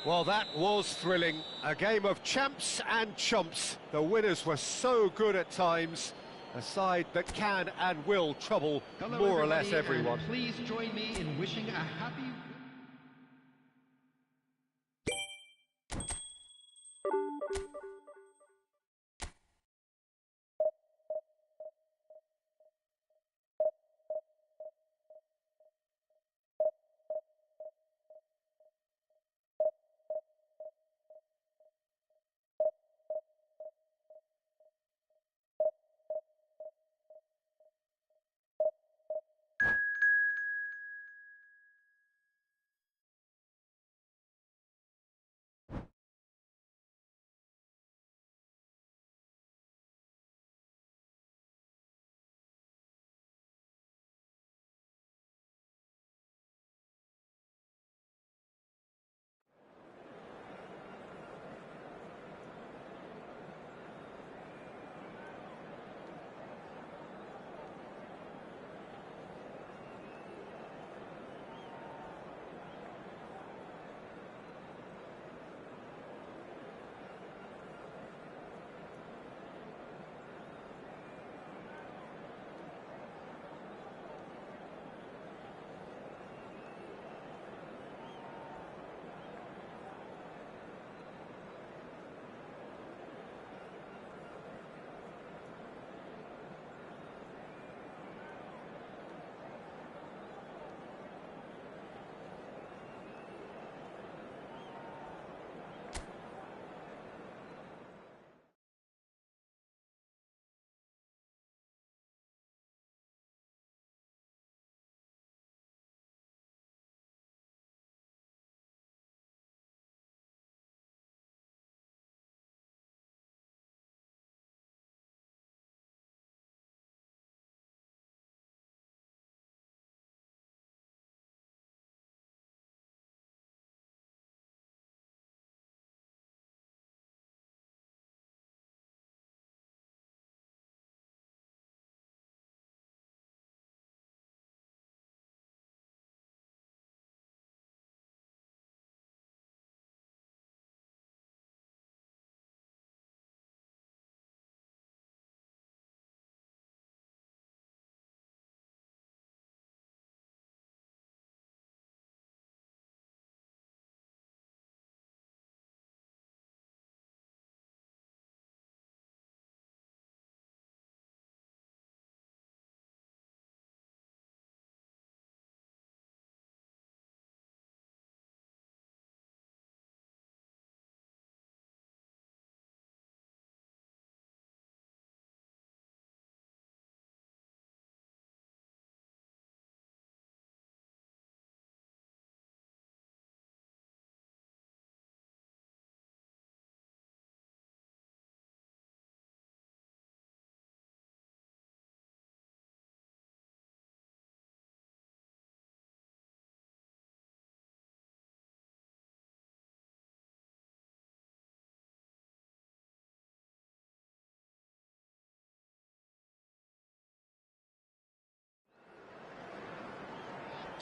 Well, that was thrilling. A game of champs and chumps. The winners were so good at times. A side that can and will trouble Hello, more or less everybody, everyone. and please join me in wishing a happy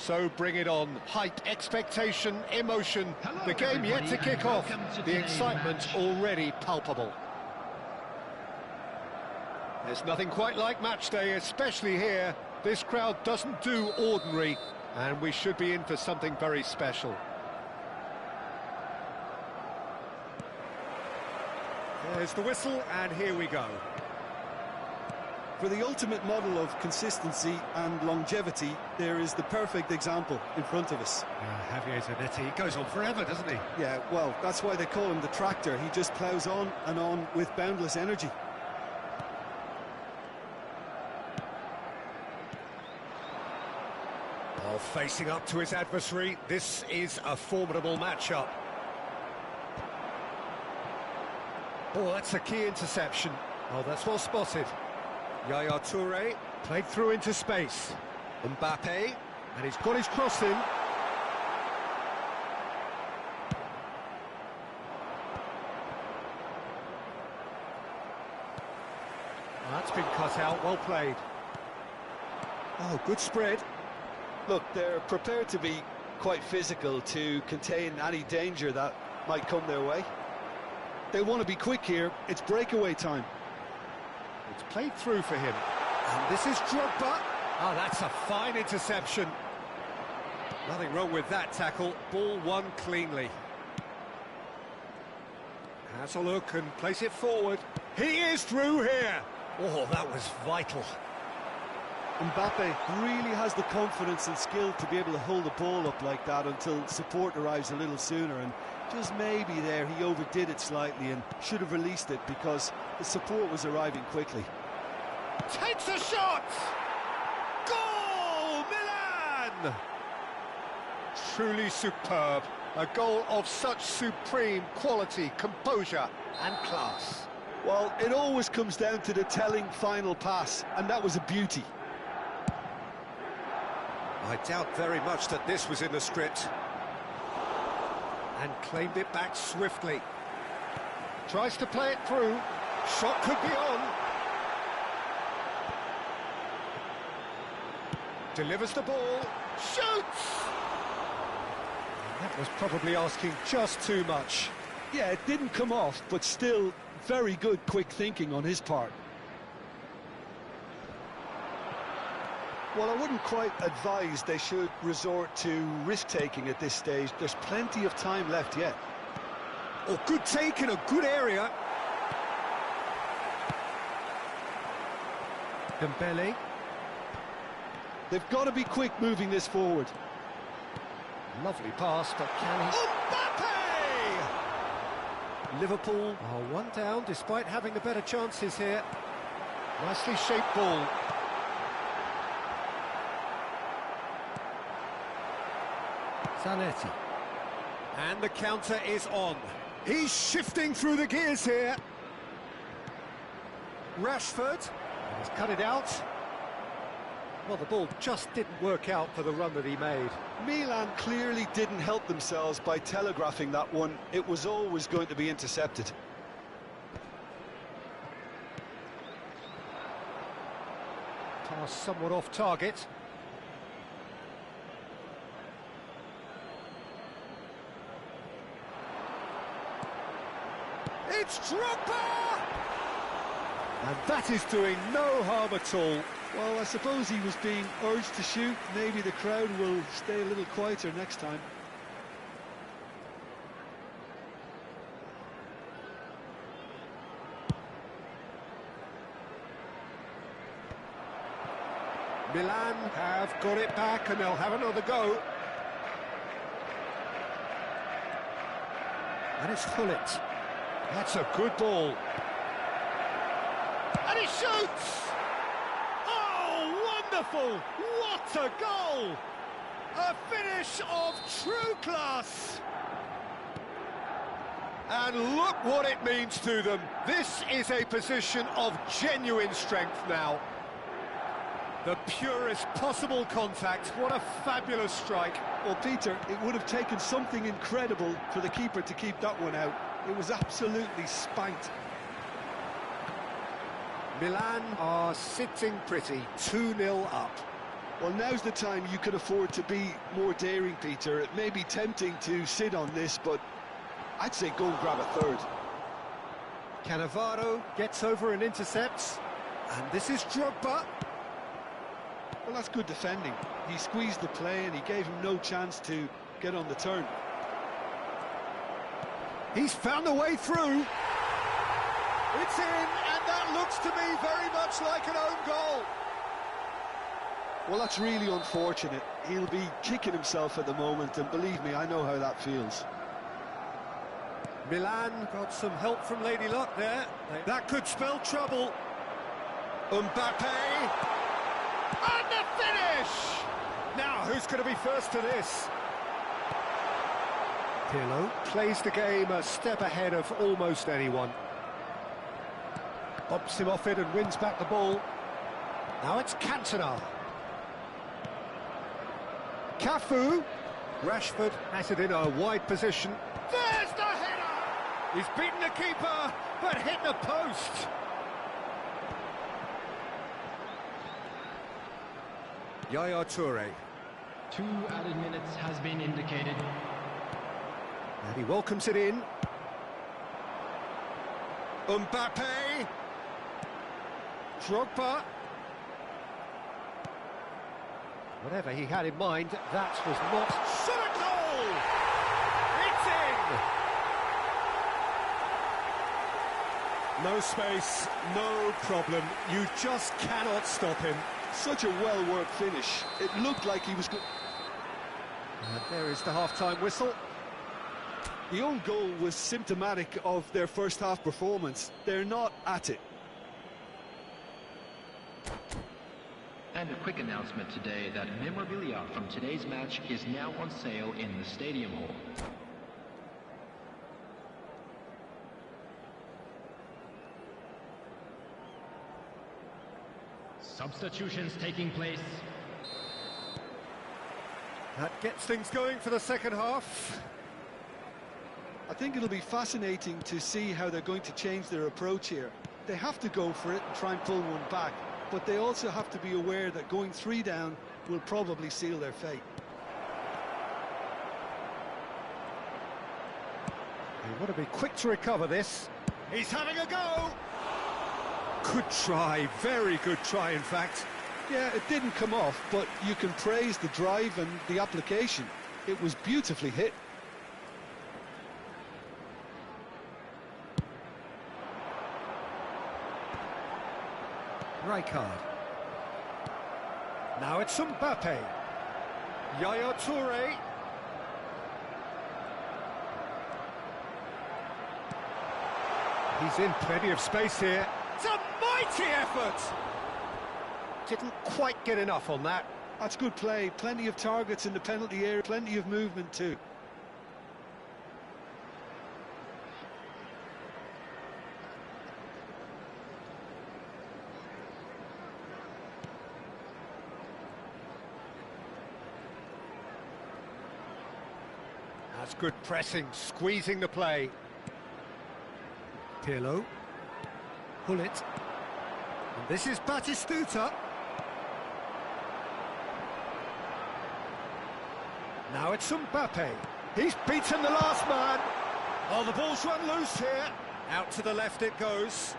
So bring it on. Hype, expectation, emotion. Hello, The game yet to everybody, kick off. welcome to The today's excitement match. already palpable. There's nothing quite like match day, especially here. This crowd doesn't do ordinary, and we should be in for something very special. There's the whistle, and here we go. For the ultimate model of consistency and longevity, there is the perfect example in front of us. Javier Zanetti, he goes on forever, doesn't he? Yeah, well, that's why they call him the tractor. He just ploughs on and on with boundless energy. Oh, facing up to his adversary, this is a formidable matchup. Oh, that's a key interception. Oh, that's well spotted. Yaya Toure played through into space. Mbappe, and he's got his cross in. That's been cut out, well played. Oh, good spread. Look, they're prepared to be quite physical to contain any danger that might come their way. They want to be quick here. It's breakaway time. It's played through for him. And this is Drogba. Oh, that's a fine interception. Nothing wrong with that tackle. Ball won cleanly. Has a look and place it forward. He is through here. Oh, that was vital. Mbappe really has the confidence and skill to be able to hold the ball up like that until support arrives a little sooner, and just maybe there he overdid it slightly and should have released it because the support was arriving quickly. Takes a shot! Goal! Milan! Truly superb. A goal of such supreme quality, composure and class. Well, it always comes down to the telling final pass, and that was a beauty. I doubt very much that this was in the script. And claimed it back swiftly. Tries to play it through. Shot could be on. Delivers the ball. Shoots! That was probably asking just too much. Yeah, it didn't come off, but still very good quick thinking on his part. Well, I wouldn't quite advise they should resort to risk-taking at this stage. There's plenty of time left yet. Oh, good take in a good area. Dembele. They've got to be quick moving this forward. Lovely pass, but can he... Mbappe! Liverpool are one down despite having the better chances here. Nicely shaped ball. Zanetti. And the counter is on. He's shifting through the gears here. Rashford has cut it out. Well, the ball just didn't work out for the run that he made. Milan clearly didn't help themselves by telegraphing that one. It was always going to be intercepted. Pass somewhat off target. It's Drogba! And that is doing no harm at all. Well, I suppose he was being urged to shoot. Maybe the crowd will stay a little quieter next time. Milan have got it back and they'll have another go. And it's Hullet. That's a good ball. And he shoots! Oh, wonderful! What a goal! A finish of true class! And look what it means to them. This is a position of genuine strength now. The purest possible contact. What a fabulous strike. Well, Peter, it would have taken something incredible for the keeper to keep that one out. It was absolutely spanked. Milan are sitting pretty, 2-0 up. Well, now's the time you could afford to be more daring, Peter. It may be tempting to sit on this, but I'd say go and grab a third. Cannavaro gets over and intercepts. And this is Drogba. Well, that's good defending. He squeezed the play and he gave him no chance to get on the turn. He's found a way through. It's in, and that looks to me very much like an own goal. Well, that's really unfortunate. He'll be kicking himself at the moment, and believe me, I know how that feels. Milan got some help from Lady Luck there. That could spell trouble. Mbappe. And the finish! Now, who's going to be first to this? Pirlo plays the game a step ahead of almost anyone. Bumps him off it and wins back the ball. Now it's Cantona. Cafu. Rashford has it in a wide position. There's the header! He's beaten the keeper, but hit the post. Yaya Toure. 2 added minutes has been indicated. And he welcomes it in. Mbappe. Drogba. Whatever he had in mind, that was not... Shot a goal! It's in! No space, no problem. You just cannot stop him. Such a well-worked finish. It looked like he was good. And there is the half-time whistle. The own goal was symptomatic of their first-half performance. They're not at it. And a quick announcement today that memorabilia from today's match is now on sale in the Stadium Hall. Substitutions taking place. That gets things going for the second half. I think it'll be fascinating to see how they're going to change their approach here. They have to go for it and try and pull one back, but they also have to be aware that going 3 down will probably seal their fate. They want to be quick to recover this. He's having a go! Good try, very good try in fact. Yeah, it didn't come off, but you can praise the drive and the application. It was beautifully hit. Rijkaard. Now it's Mbappe. Yaya Toure. He's in plenty of space here. It's a mighty effort! Didn't quite get enough on that. That's good play. Plenty of targets in the penalty area, plenty of movement too. That's good pressing, squeezing the play. Pirlo. Pull it. And this is Batistuta. Now it's Mbappe. He's beaten the last man. Oh, the ball's run loose here. Out to the left it goes.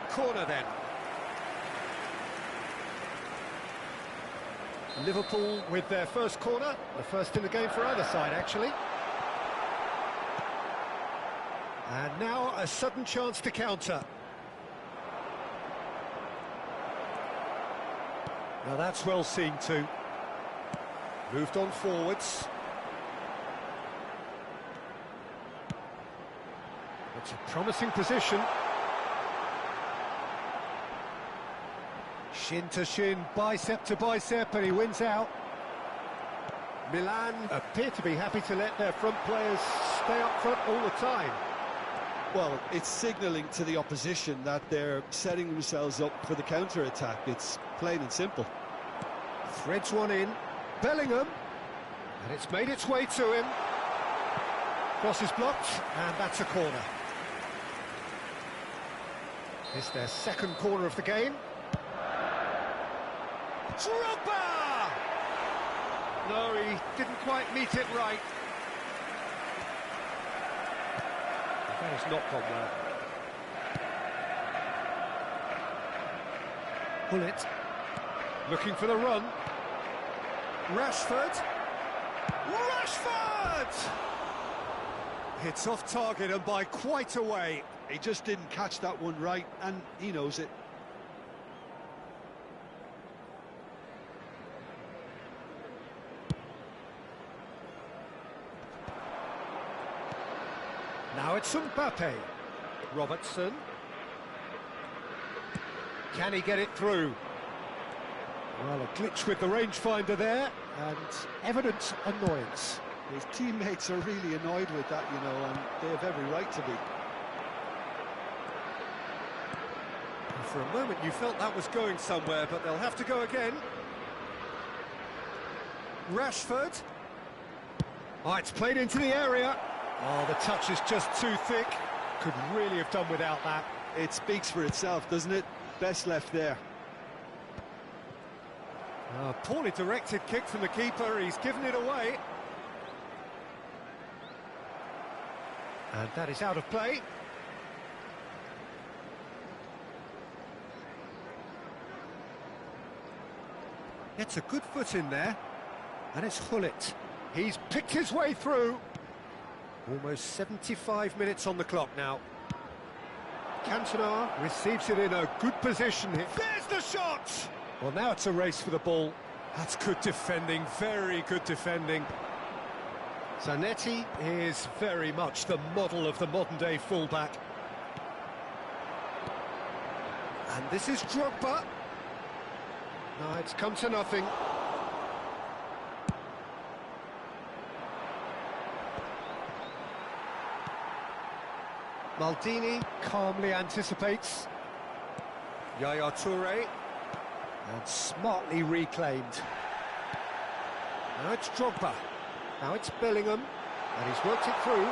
Corner then. Liverpool with their first corner, the first in the game for either side actually. And now a sudden chance to counter. Now that's well seen too. Moved on forwards. It's a promising position. Shin to shin, bicep to bicep, and he wins out. Milan appear to be happy to let their front players stay up front all the time. Well, it's signalling to the opposition that they're setting themselves up for the counter-attack. It's plain and simple. Threads one in. Bellingham. And it's made its way to him. Cross is blocked, and that's a corner. It's their second corner of the game. Drogba! No, he didn't quite meet it right. That has not gone well. Pull it. Looking for the run. Rashford. Rashford! It's off target and by quite a way. He just didn't catch that one right, and he knows it. Now it's Mbappe. Robertson. Can he get it through? Well, a glitch with the rangefinder there, and evident annoyance. His teammates are really annoyed with that, you know, and they have every right to be. For a moment you felt that was going somewhere, but they'll have to go again. Rashford. Oh, it's played into the area. Oh, the touch is just too thick. Could really have done without that. It speaks for itself, doesn't it? Best left there. Poorly directed kick from the keeper. He's given it away. And that is out of play. Gets a good foot in there. And it's Hullet. He's picked his way through. Almost 75 minutes on the clock now. Cantona receives it in a good position here. There's the shot! Well, now it's a race for the ball. That's good defending, very good defending. Zanetti is very much the model of the modern-day fullback. And this is Drogba. No, it's come to nothing. Maldini calmly anticipates. Yaya Toure. And smartly reclaimed. Now it's Drogba. Now it's Bellingham. And he's worked it through.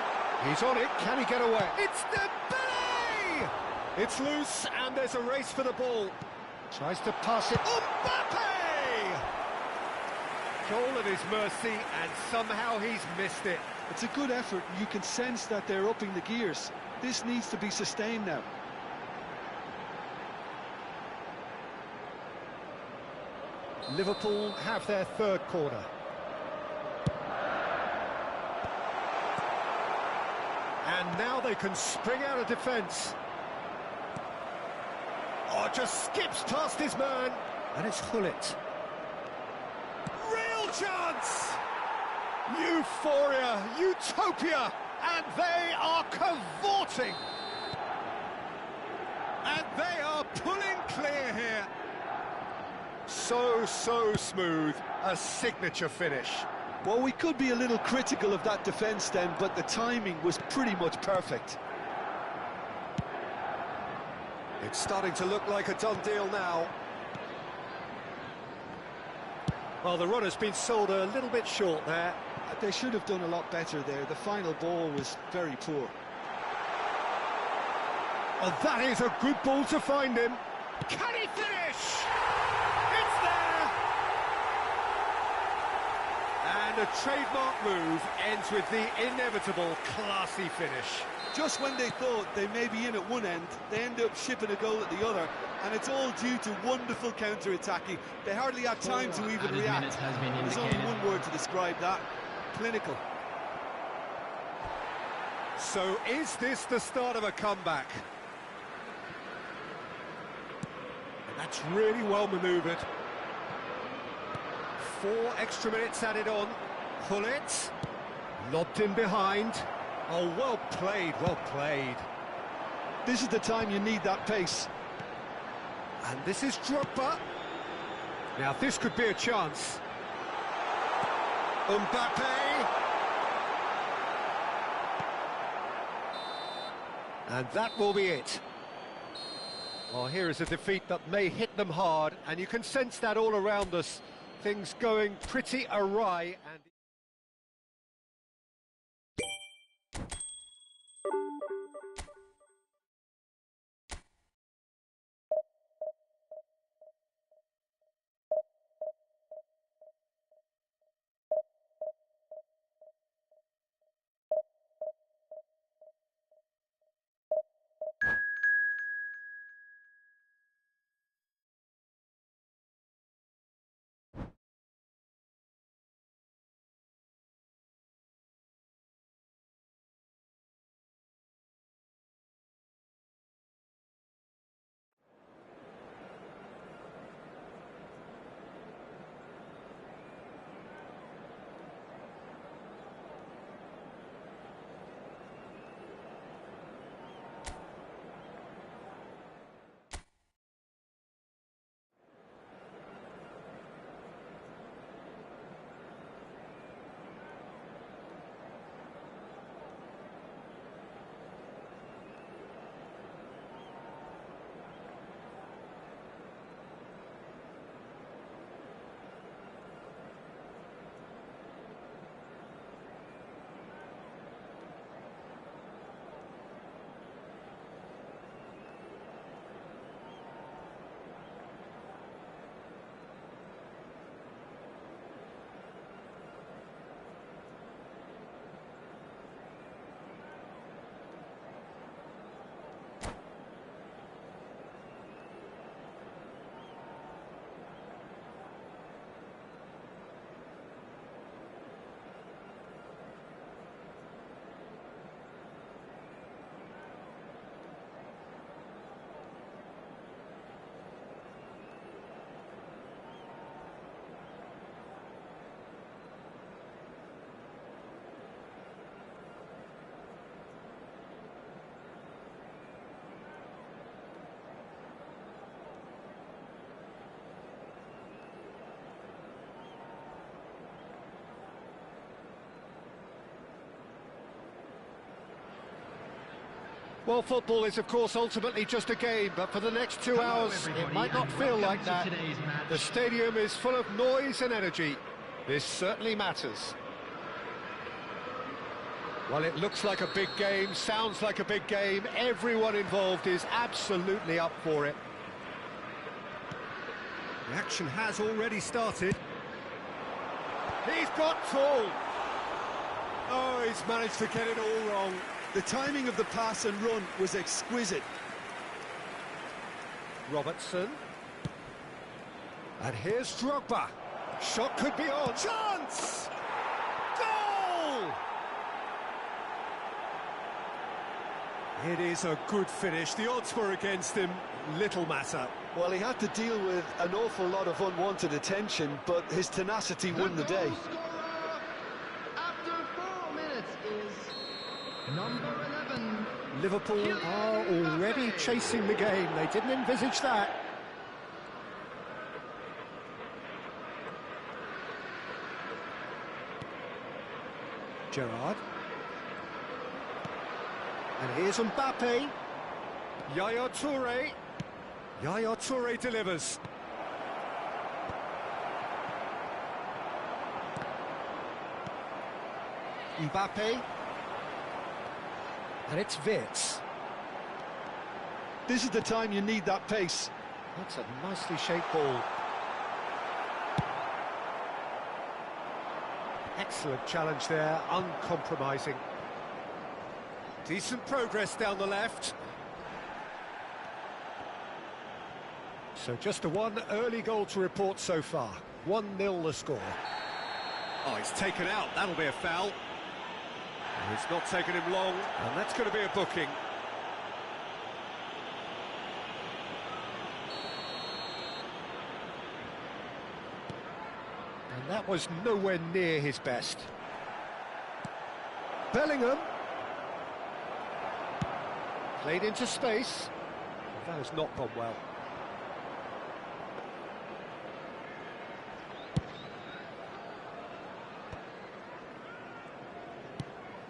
He's on it. Can he get away? It's Dembele! It's loose, and there's a race for the ball. Tries to pass it. Mbappe! Goal at his mercy, and somehow he's missed it. It's a good effort. You can sense that they're upping the gears. This needs to be sustained now. Liverpool have their third corner. And now they can spring out of defence. Oh, just skips past his man. And it's Hullet. Real chance! Euphoria, utopia, and they are cavorting. And they are pulling clear here. So smooth, a signature finish. Well, we could be a little critical of that defence then, but the timing was pretty much perfect. It's starting to look like a done deal now. Well, the runner's been sold a little bit short there. They should have done a lot better there. The final ball was very poor. Oh, that is a good ball to find him. Can he finish? It's there! And a trademark move ends with the inevitable classy finish. Just when they thought they may be in at one end, they end up shipping a goal at the other, and it's all due to wonderful counter-attacking. They hardly had time to even react. There's only one word to describe that: clinical. So is this the start of a comeback? And that's really well manoeuvred. 4 extra minutes added on. Hullet, lobbed in behind. Oh, well played, well played. This is the time you need that pace. And this is Drogba. Now this could be a chance. Mbappe. And that will be it. Well, here is a defeat that may hit them hard, and you can sense that all around us. Things going pretty awry. And Well, football is, of course, ultimately just a game, but for the next 2 hours, it might not feel like that. The stadium is full of noise and energy. This certainly matters. Well, it looks like a big game, sounds like a big game. Everyone involved is absolutely up for it. The action has already started. He's got full. Oh, he's managed to get it all wrong. The timing of the pass and run was exquisite. Robertson. And here's Drogba. Shot could be on. Chance! Goal! It is a good finish. The odds were against him. Little matter. Well, he had to deal with an awful lot of unwanted attention, but his tenacity won the day. After 4 minutes is number 11. Liverpool are already chasing the game. They didn't envisage that. Gerrard. And here's Mbappe. Yaya Toure. Yaya Toure delivers. Mbappe. And it's Wirtz. This is the time you need that pace. That's a nicely shaped ball. Excellent challenge there, uncompromising. Decent progress down the left. So just a one early goal to report so far. 1-0 the score. Oh, he's taken out. That'll be a foul. It's not taken him long, and that's going to be a booking. And that was nowhere near his best. Bellingham. Played into space. That has not gone well.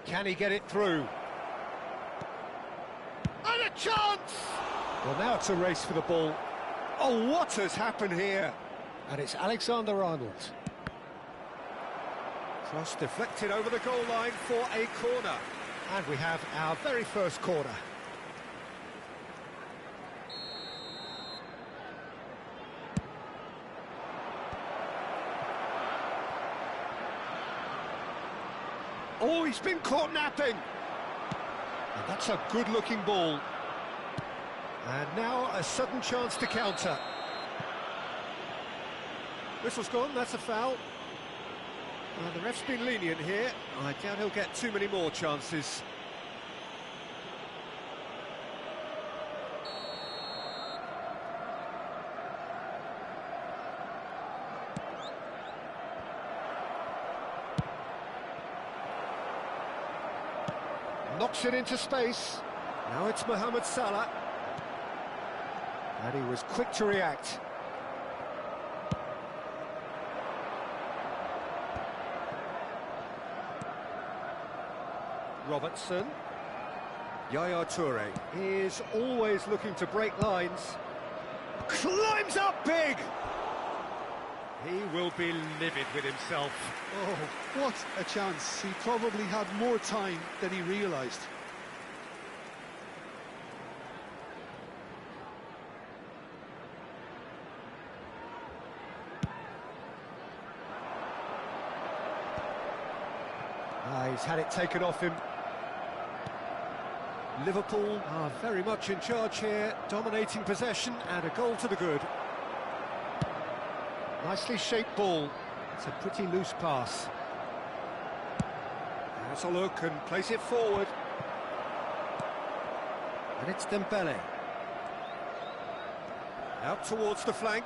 Can he get it through? And a chance! Well, now it's a race for the ball. Oh, what has happened here? And it's Alexander-Arnold. Cross deflected over the goal line for a corner. And we have our very first corner. Oh, he's been caught napping. And that's a good-looking ball. And now a sudden chance to counter. Whistle's gone, that's a foul. The ref's been lenient here. I doubt he'll get too many more chances. Knocks it into space. Now it's Mohamed Salah. And he was quick to react. Robertson. Yaya Toure is always looking to break lines. Climbs up big! He will be livid with himself. Oh, what a chance. He probably had more time than he realised. He's had it taken off him. Liverpool are very much in charge here, dominating possession and a goal to the good. Nicely shaped ball. It's a pretty loose pass. Has a look and plays it forward. And it's Dembele. Out towards the flank.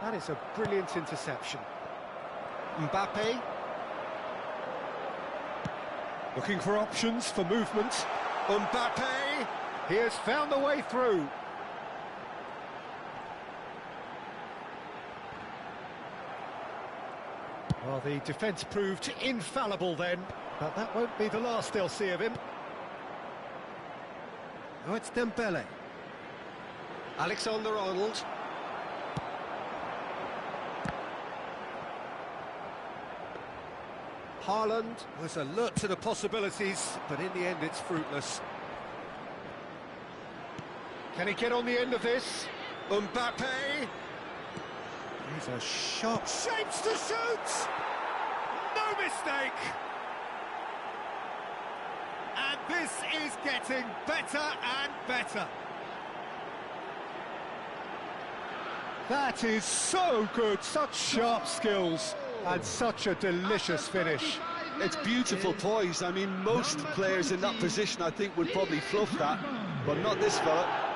That is a brilliant interception. Mbappe. Looking for options for movement. Mbappe. He has found the way through. Well, the defence proved infallible then, but that won't be the last they'll see of him. Oh, it's Dembele. Alexander-Arnold. Haaland was alert to the possibilities, but in the end it's fruitless. Can he get on the end of this? Mbappe! These are sharp shapes to shoot! No mistake! And this is getting better and better. That is so good, such sharp skills and such a delicious finish. It's beautiful poise. I mean, most players in that position, I think, would probably fluff that, but not this fella.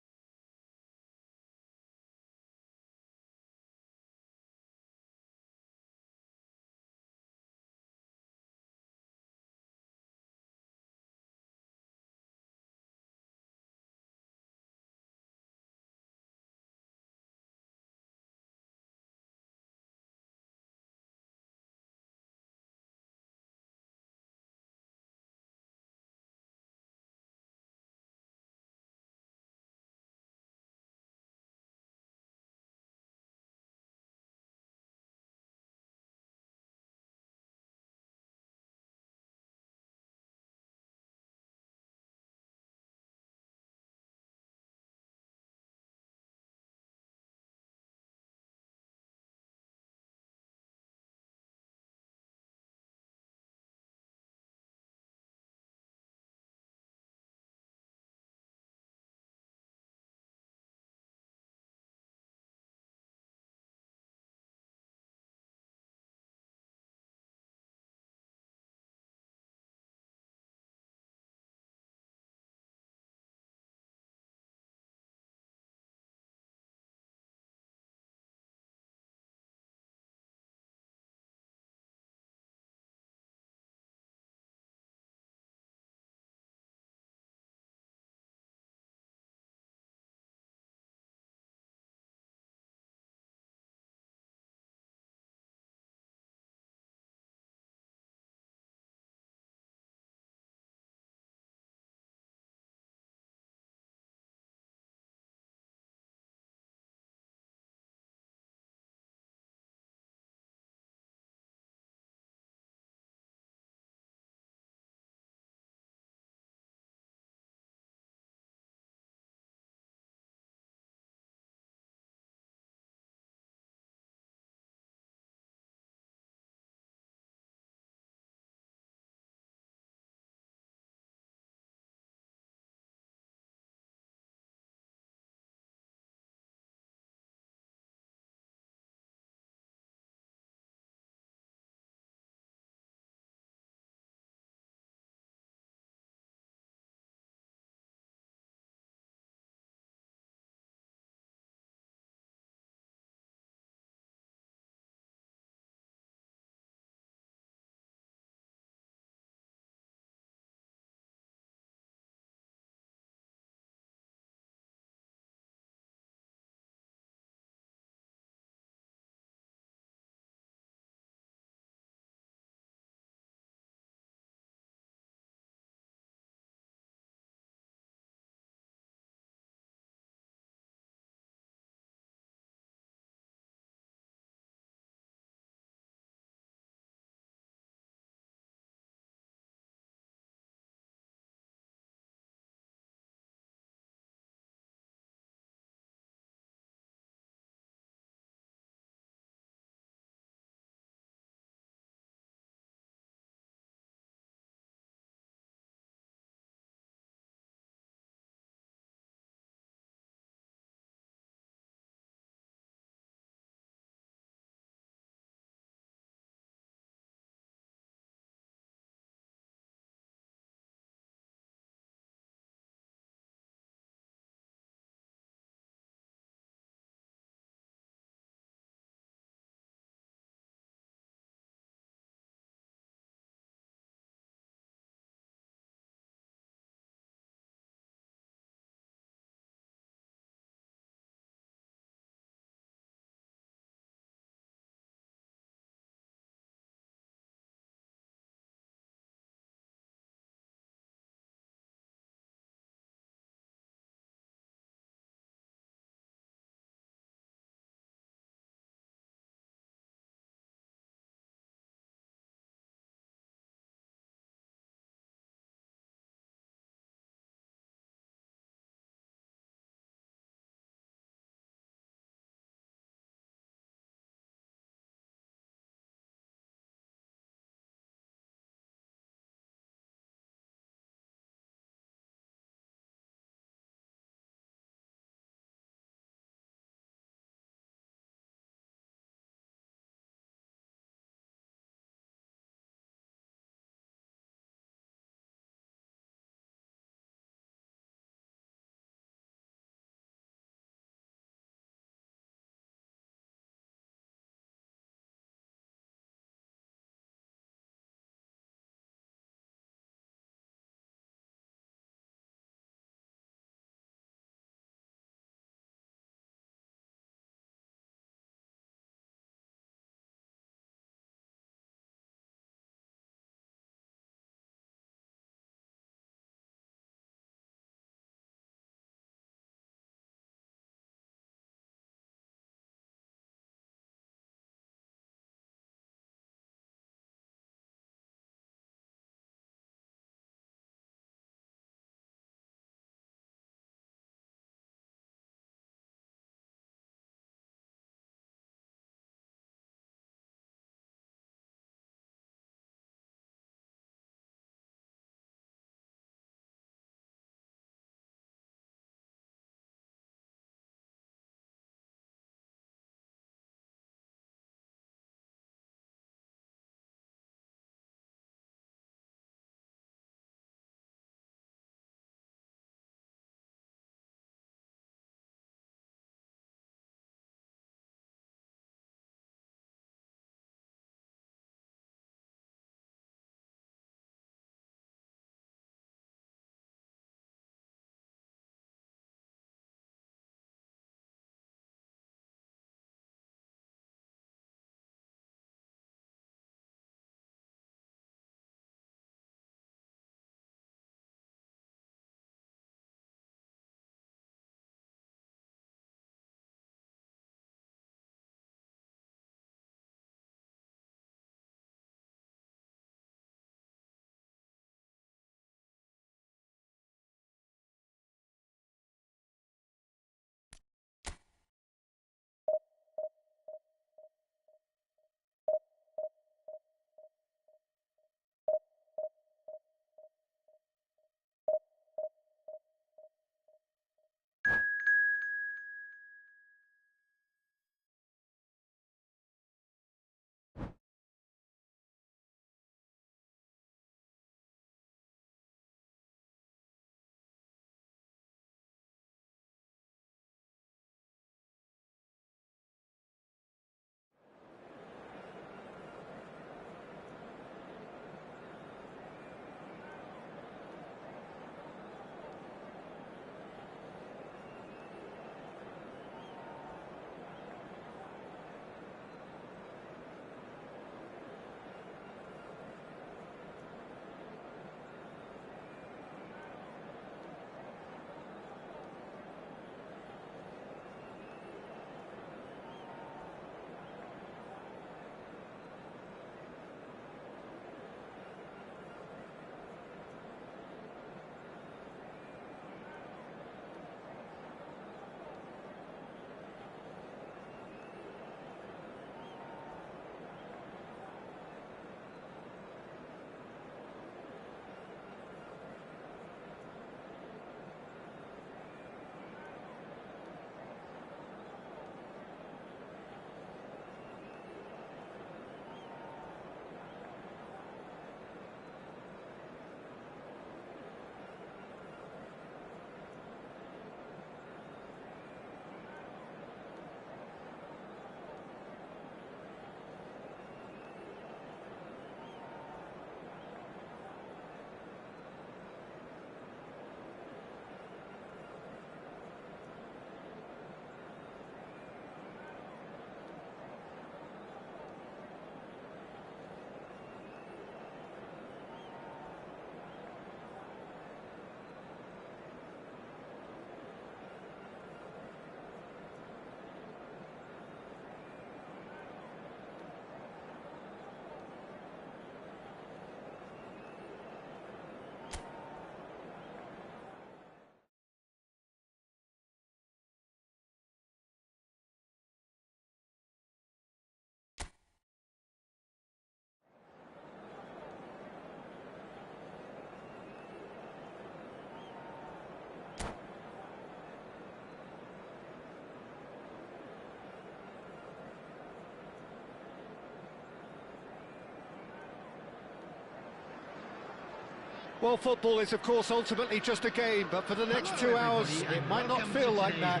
Well, football is, of course, ultimately just a game, but for the next 2 hours, it might not feel like that.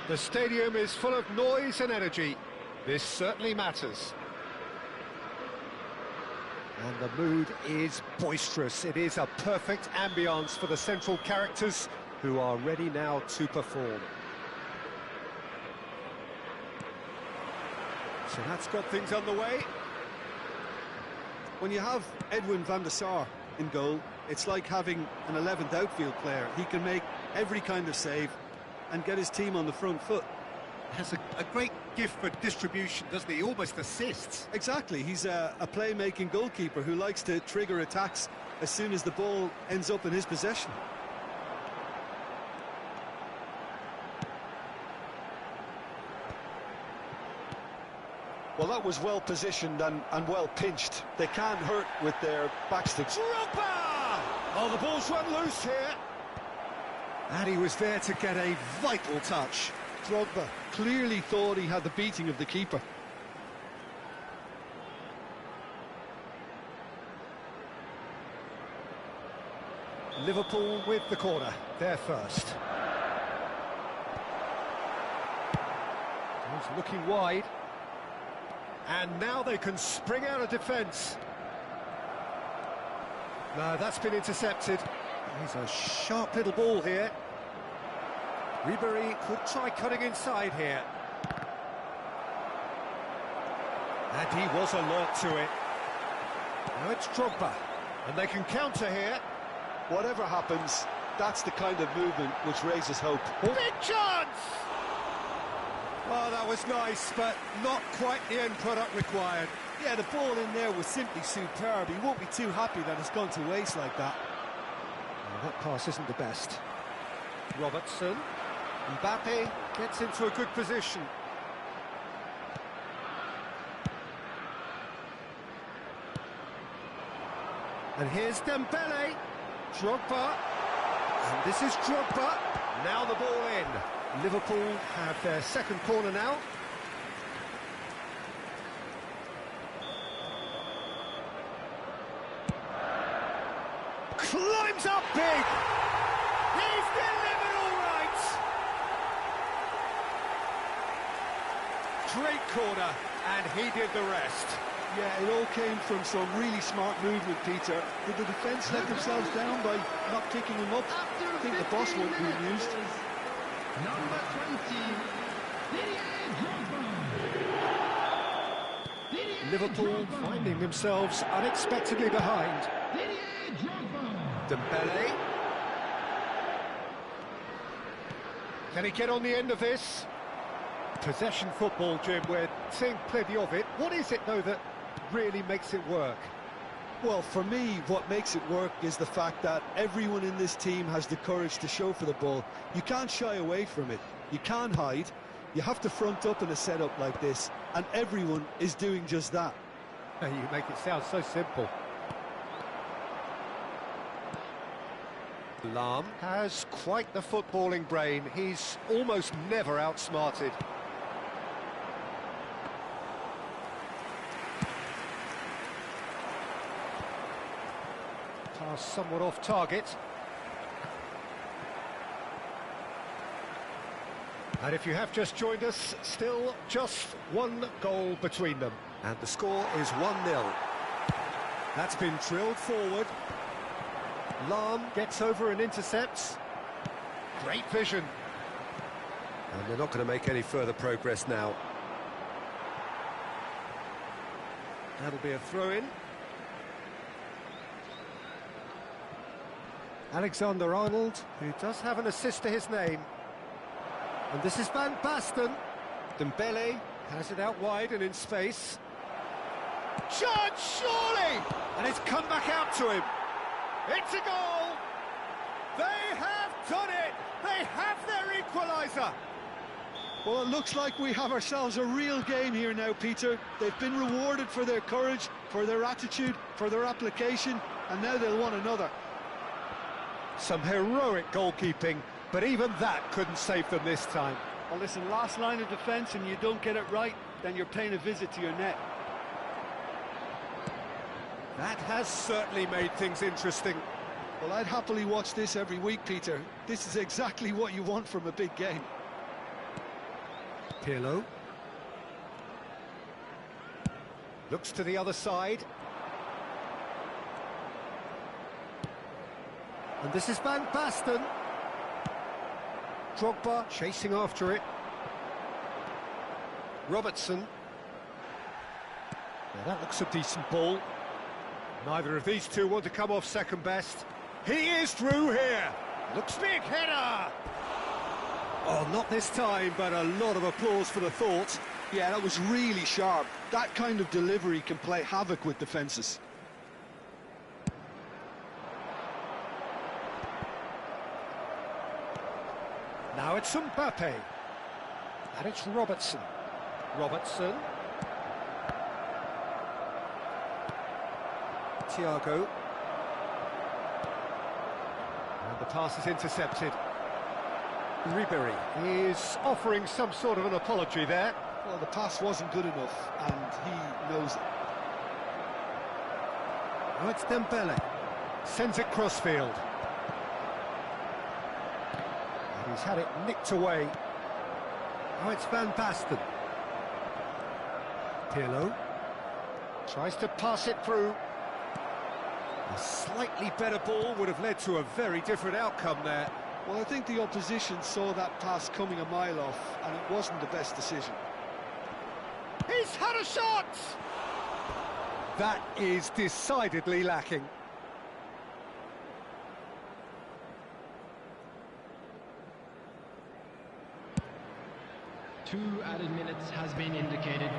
The stadium is full of noise and energy. This certainly matters. And the mood is boisterous. It is a perfect ambience for the central characters who are ready now to perform. So that's got things underway. When you have Edwin van der Sar in goal, it's like having an 11th outfield player. He can make every kind of save and get his team on the front foot. Has a great gift for distribution, doesn't he? He almost assists. Exactly, he's a playmaking goalkeeper who likes to trigger attacks as soon as the ball ends up in his possession. Well, that was well positioned and well pinched. They can't hurt with their backsticks. Drogba! Oh, the ball's run loose here. And he was there to get a vital touch. Drogba clearly thought he had the beating of the keeper. Liverpool with the corner, they're first. He's looking wide. And now they can spring out of defence. No, that's been intercepted. He's a sharp little ball here. Ribery could try cutting inside here. And he was alert to it. Now it's Drogba. And they can counter here. Whatever happens, that's the kind of movement which raises hope. Big chance! Oh, that was nice, but not quite the end product required. Yeah, the ball in there was simply superb. He won't be too happy that it's gone to waste like that. Well, that pass isn't the best. Robertson. Mbappe gets into a good position. And here's Dembele. Drogba. And this is Drogba. Now the ball in. Liverpool have their second corner now. Climbs up big. He's delivered all right. Great corner, and he did the rest. Yeah, it all came from some really smart movement, Peter. Did the defence let themselves down by not kicking him up? I think the boss won't be amused. Number 20, Liverpool finding themselves unexpectedly behind. Dembele. Can he get on the end of this? Possession football, Jim, we're seeing plenty of it. What is it, though, that really makes it work? Well, for me, what makes it work is the fact that everyone in this team has the courage to show for the ball. You can't shy away from it. You can't hide. You have to front up in a setup like this, and everyone is doing just that. You make it sound so simple. Lahm has quite the footballing brain. He's almost never outsmarted. Pass somewhat off target. And if you have just joined us, still just one goal between them. And the score is 1-0. That's been drilled forward. Lahm gets over and intercepts. Great vision. And they're not going to make any further progress now. That'll be a throw-in. Alexander-Arnold, who does have an assist to his name. And this is Van Basten. Dembele has it out wide and in space. Chance, surely! And it's come back out to him. It's a goal! They have done it! They have their equaliser! Well, it looks like we have ourselves a real game here now, Peter. They've been rewarded for their courage, for their attitude, for their application, and now they'll want another. Some heroic goalkeeping, but even that couldn't save them this time. Well, listen, last line of defence and you don't get it right, then you're paying a visit to your net. That has certainly made things interesting. Well, I'd happily watch this every week, Peter. This is exactly what you want from a big game. Pirlo. Looks to the other side. And this is Van Basten. Drogba chasing after it. Robertson. Now that looks a decent ball. Neither of these two want to come off second best. He is through here. Looks big header. Oh, not this time, but a lot of applause for the thought. Yeah, that was really sharp. That kind of delivery can play havoc with defences. Now it's Mbappe. And it's Robertson. Robertson. Thiago. And the pass is intercepted. Ribery is offering some sort of an apology there. Well, the pass wasn't good enough, and he knows it. Now it's Dembele. Sends it crossfield. And he's had it nicked away. Now it's Van Basten. Pirlo. Tries to pass it through. A slightly better ball would have led to a very different outcome there. Well, I think the opposition saw that pass coming a mile off, and it wasn't the best decision. He's had a shot! That is decidedly lacking. Two added minutes has been indicated.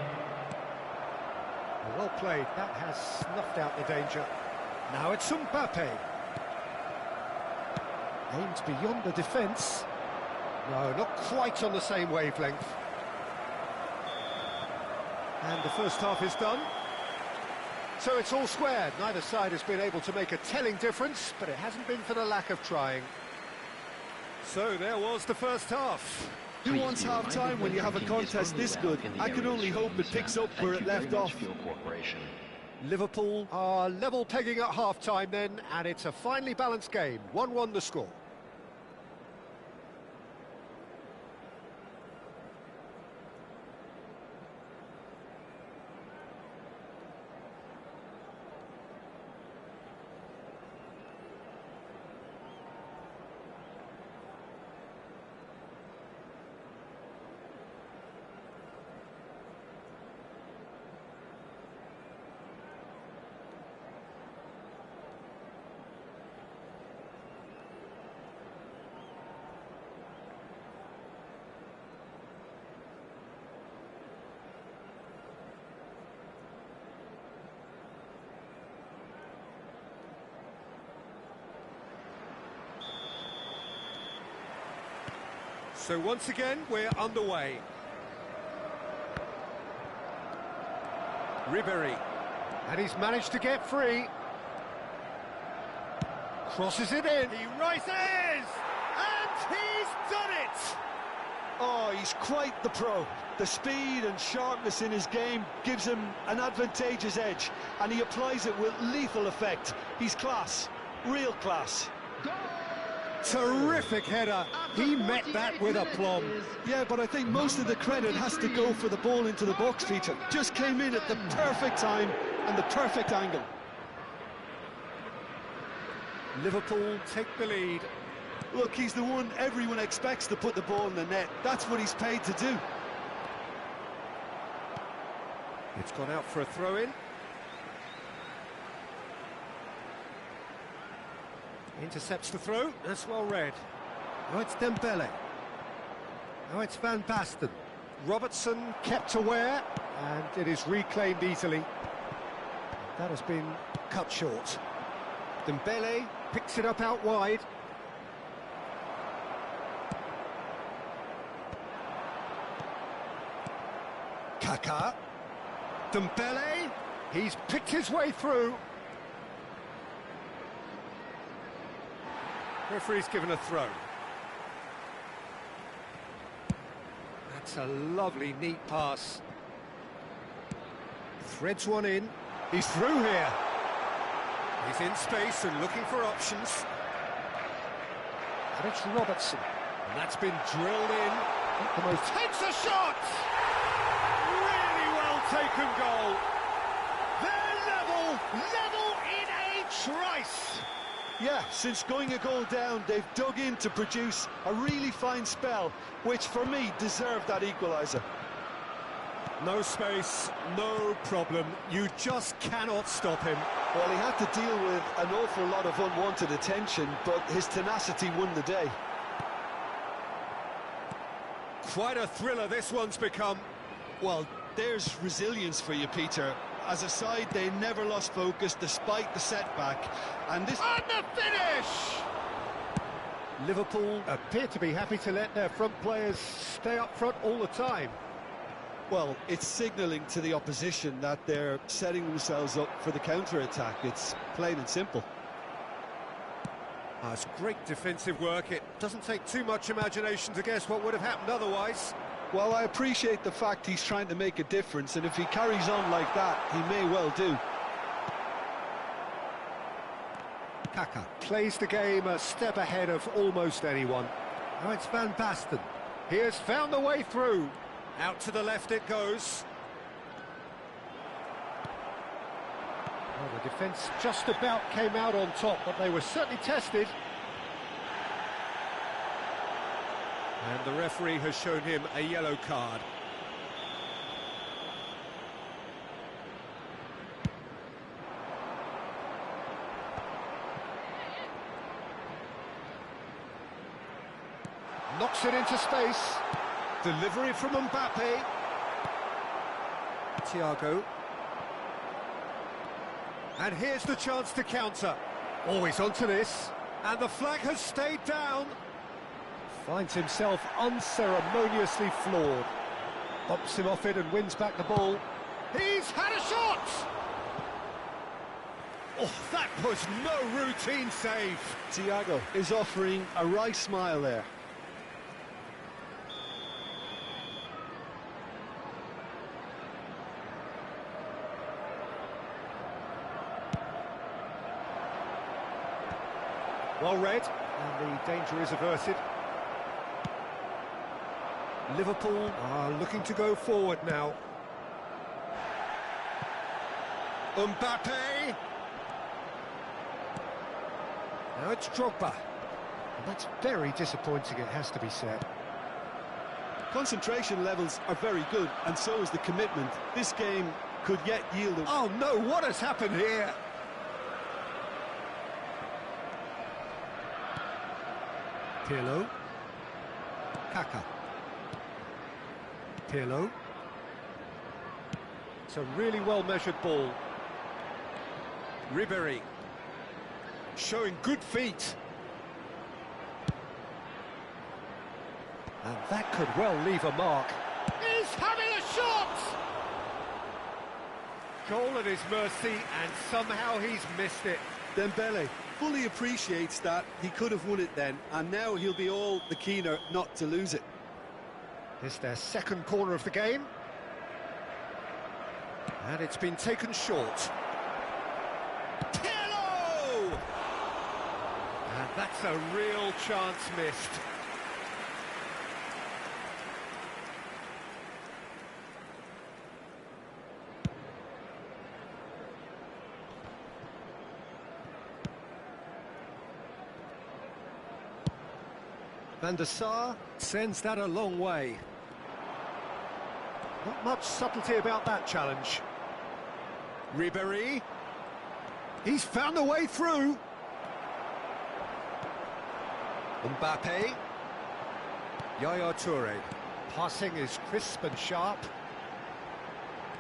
Well played, that has snuffed out the danger. Now it's Mbappe. Aimed beyond the defence. No, not quite on the same wavelength. And the first half is done. So it's all squared. Neither side has been able to make a telling difference, but it hasn't been for the lack of trying. So there was the first half. Who wants half-time when you have a contest this good? I can only hope it picks up where it left off. Liverpool are level pegging at half-time then, and it's a finely balanced game. 1-1 the score. So once again, we're underway. Ribery, and he's managed to get free. Crosses it in, he rises, and he's done it! Oh, he's quite the pro. The speed and sharpness in his game gives him an advantageous edge, and he applies it with lethal effect. He's class, real class. Terrific header. He met that with aplomb. Yeah, but I think most of the credit has to go for the ball into the box, Peter. Just came in at the perfect time and the perfect angle. Liverpool take the lead. Look, he's the one everyone expects to put the ball in the net. That's what he's paid to do. It's gone out for a throw-in. Intercepts the throw, that's well read. Now it's Dembele. Now it's Van Basten. Robertson kept aware, and it is reclaimed easily. That has been cut short. Dembele picks it up out wide. Kaká. Dembele, he's picked his way through. Referee's given a throw. That's a lovely, neat pass. Threads one in. He's through here. He's in space and looking for options. And it's Robertson. And that's been drilled in. Takes a shot! Really well taken goal. They're level in a trice. Yeah, since going a goal down, they've dug in to produce a really fine spell, which for me deserved that equaliser. No space, no problem. You just cannot stop him. Well, he had to deal with an awful lot of unwanted attention, but his tenacity won the day. Quite a thriller this one's become. Well, there's resilience for you, Peter. As a side, they never lost focus despite the setback. And this... And the finish! Liverpool appear to be happy to let their front players stay up front all the time. Well, it's signalling to the opposition that they're setting themselves up for the counter-attack. It's plain and simple. It's great defensive work. It doesn't take too much imagination to guess what would have happened otherwise. Well, I appreciate the fact he's trying to make a difference, and if he carries on like that, he may well do. Kaka plays the game a step ahead of almost anyone. Now it's Van Basten. He has found the way through. Out to the left it goes. Well, the defence just about came out on top, but they were certainly tested. And the referee has shown him a yellow card. Knocks it into space. Delivery from Mbappe. Thiago. And here's the chance to counter. Always onto this. And the flag has stayed down. Finds himself unceremoniously floored. Bumps him off it and wins back the ball. He's had a shot! Oh, that was no routine save. Thiago is offering a wry smile there. Well read, and the danger is averted. Liverpool are looking to go forward now. Mbappe! Now it's Drogba. And that's very disappointing, it has to be said. Concentration levels are very good, and so is the commitment. This game could yet yield a... Oh no, what has happened here? Pirlo. Kaka. Pirlo. It's a really well-measured ball. Ribéry. Showing good feet. And that could well leave a mark. He's having a shot! Goal at his mercy, and somehow he's missed it. Dembele fully appreciates that he could have won it then, and now he'll be all the keener not to lose it. It's their second corner of the game. And it's been taken short. Pirlo! And that's a real chance missed. Van der Sar sends that a long way. Not much subtlety about that challenge. Ribéry. He's found a way through. Mbappe. Yaya Toure. Passing is crisp and sharp.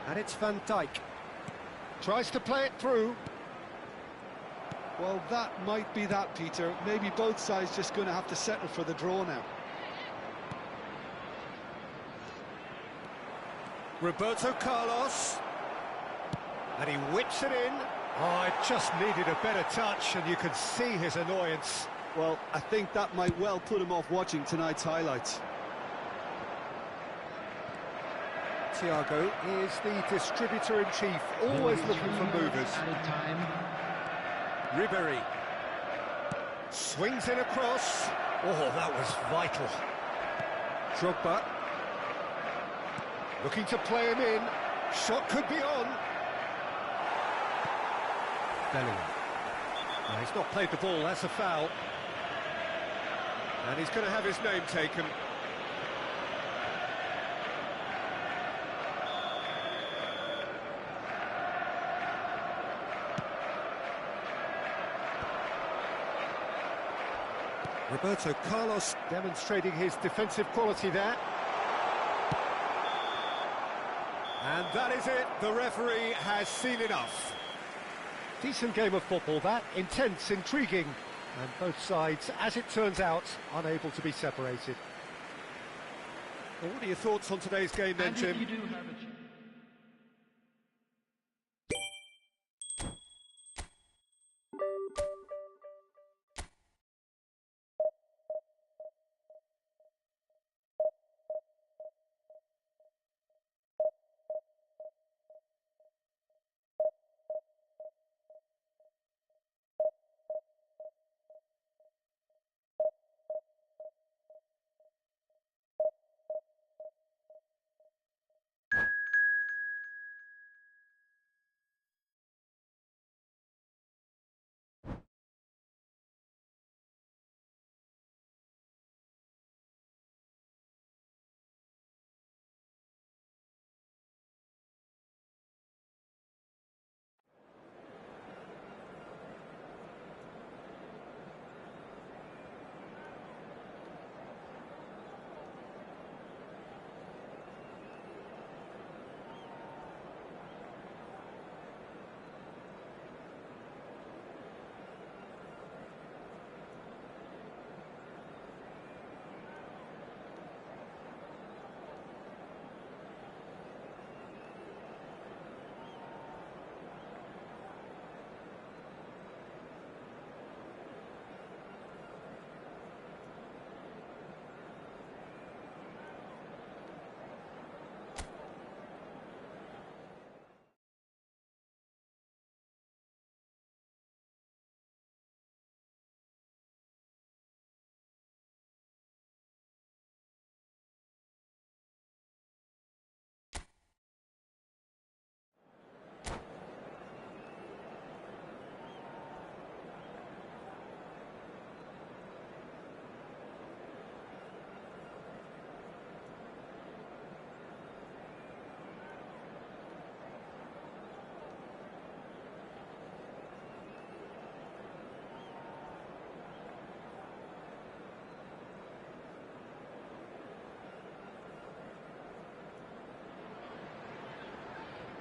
And it's Van Dijk. Tries to play it through. Well, that might be that, Peter. Maybe both sides just going to have to settle for the draw now. Roberto Carlos. And he whips it in. Oh, it just needed a better touch, and you could see his annoyance. Well, I think that might well put him off watching tonight's highlights. Thiago is the distributor-in-chief, always looking for movers. Added time. Ribery. Swings in across. Oh, that was vital. Drogba. Looking to play him in. Shot could be on. Bellingham. No, he's not played the ball, that's a foul. And he's going to have his name taken. Roberto Carlos demonstrating his defensive quality there. And that is it, the referee has seen enough. Decent game of football that, intense, intriguing, and both sides, as it turns out, unable to be separated. Well, what are your thoughts on today's game then, And Jim? if you do have a chance.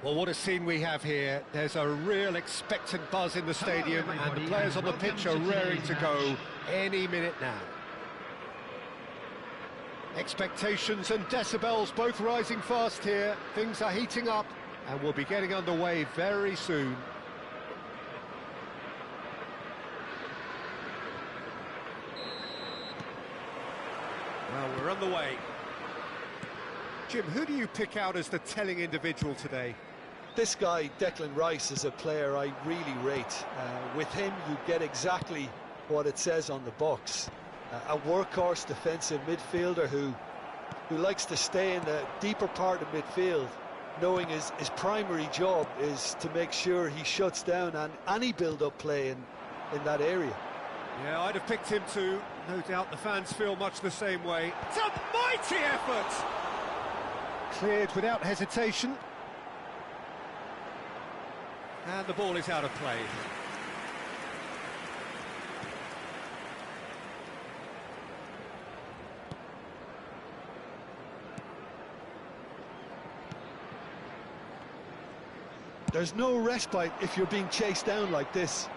Well, what a scene we have here. There's a real expectant buzz in the stadium, and the players on the pitch are raring to go any minute now. Expectations and decibels both rising fast here. Things are heating up, and we'll be getting underway very soon. Well, we're on the way. Jim, who do you pick out as the telling individual today? This guy, Declan Rice, is a player I really rate. With him, you get exactly what it says on the box. A workhorse defensive midfielder who likes to stay in the deeper part of midfield, knowing his primary job is to make sure he shuts down any build-up play in that area. Yeah, I'd have picked him too. No doubt the fans feel much the same way. It's a mighty effort! Cleared without hesitation. And the ball is out of play. There's no respite if you're being chased down like this.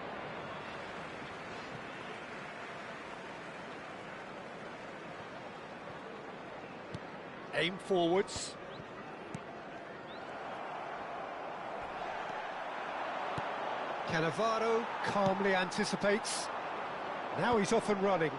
Aim forwards. Cannavaro calmly anticipates. Now he's off and running.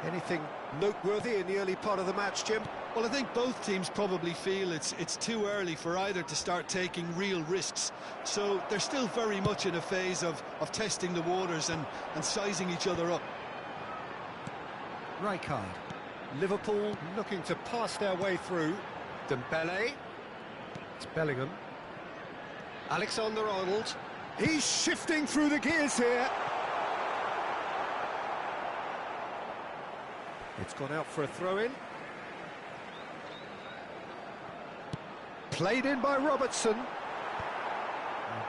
Anything noteworthy in the early part of the match, Jim? Well, I think both teams probably feel it's too early for either to start taking real risks. So they're still very much in a phase of testing the waters and sizing each other up. Rijkaard. Liverpool looking to pass their way through. Dembele. It's Bellingham. Alexander-Arnold. He's shifting through the gears here. It's gone out for a throw-in. Played in by Robertson. And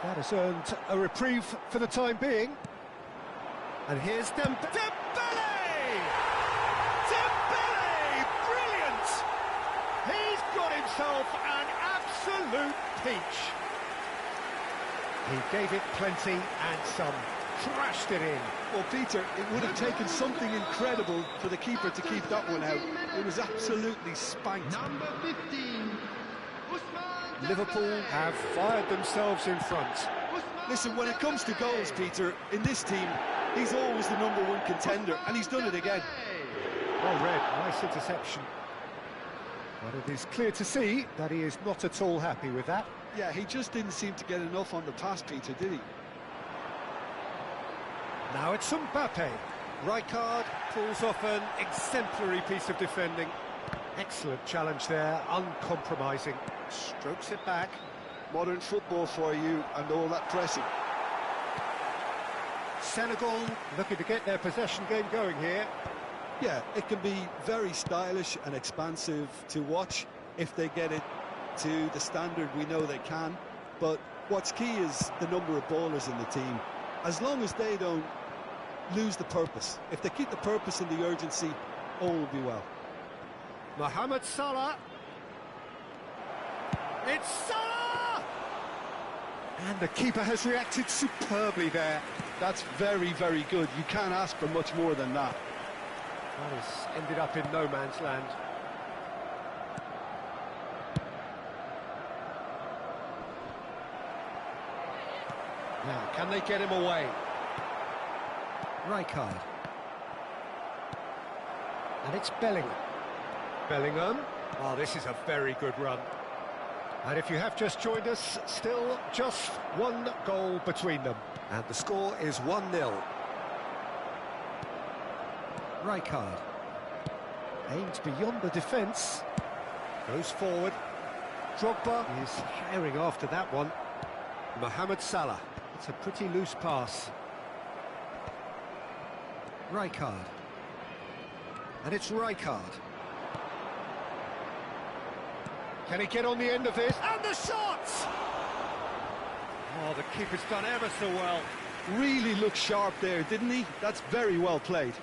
that has earned a reprieve for the time being. And here's Dembele! Dembele! Brilliant! He's got himself an absolute peach. He gave it plenty and some. Thrashed it in. Well, Peter, it would have taken something incredible for the keeper to keep that one out. It was absolutely spanked. Number 15, Liverpool have fired themselves in front. Listen, when it comes to goals, Peter, in this team, he's always the #1 contender, and he's done it again. Well read, nice interception. But it is clear to see that he is not at all happy with that. Yeah, he just didn't seem to get enough on the pass, Peter, did he? Now it's Mbappe. Rijkaard pulls off an exemplary piece of defending. Excellent challenge there, uncompromising. Strokes it back. Modern football for you and all that pressing. Senegal looking to get their possession game going here. Yeah, it can be very stylish and expansive to watch if they get it to the standard we know they can. But what's key is the number of ballers in the team. As long as they don't lose the purpose, if they keep the purpose and the urgency, all will be well. Mohamed Salah. It's Salah! And the keeper has reacted superbly there. That's very, very good. You can't ask for much more than that. That has ended up in no man's land. Now, can they get him away? Rijkaard. And it's Bellingham. Bellingham. Oh, this is a very good run. And if you have just joined us, still just one goal between them. And the score is 1-0. Rijkaard. Aimed beyond the defence. Goes forward. Drogba is herring after that one. Mohamed Salah. It's a pretty loose pass. Rijkaard. And it's Rijkaard. Can he get on the end of this? And the shots! Oh, the keeper's done ever so well. Really looked sharp there, didn't he? That's very well played.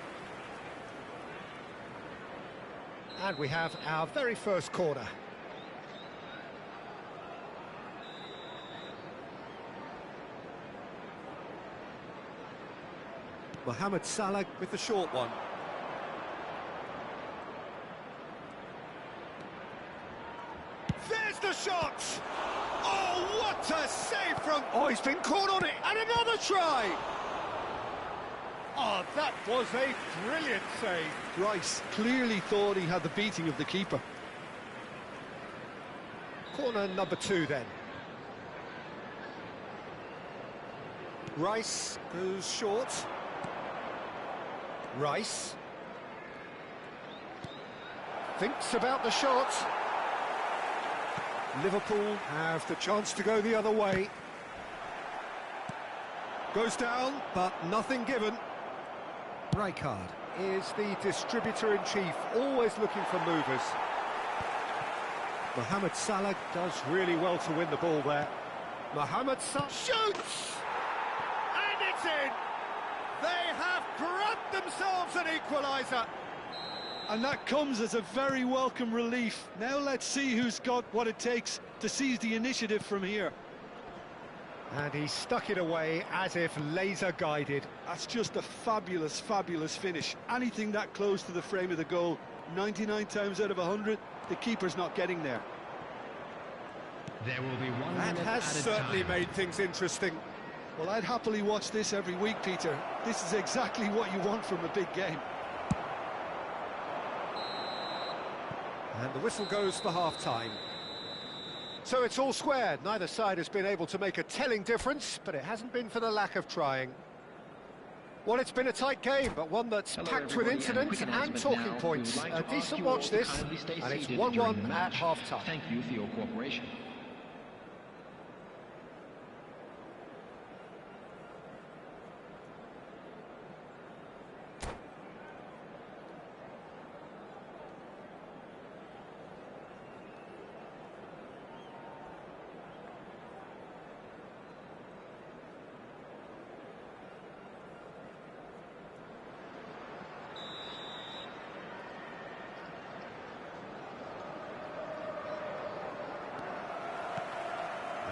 And we have our very first corner. Mohamed Salah with the short one. There's the shot! Oh, what a save from... Oh, he's been caught on it! And another try! Oh, that was a brilliant save. Rice clearly thought he had the beating of the keeper. Corner number 2 then. Rice goes short. Rice thinks about the shot. Liverpool have the chance to go the other way. Goes down, but nothing given. Rijkaard is the distributor-in-chief, always looking for movers. Mohamed Salah does really well to win the ball there. Mohamed Salah shoots! And it's in! They have grabbed themselves an equaliser. And that comes as a very welcome relief. Now let's see who's got what it takes to seize the initiative from here. And he stuck it away as if laser-guided. That's just a fabulous, fabulous finish. Anything that close to the frame of the goal, 99 times out of 100, the keeper's not getting there. There will be 1 That minute has added certainly time. made things interesting. Well, I'd happily watch this every week, Peter. This is exactly what you want from a big game. And the whistle goes for half-time. So it's all square. Neither side has been able to make a telling difference, but it hasn't been for the lack of trying. Well, it's been a tight game, but one that's packed with incidents and talking points. A decent watch this, and it's 1-1 at half-time. Thank you for your cooperation.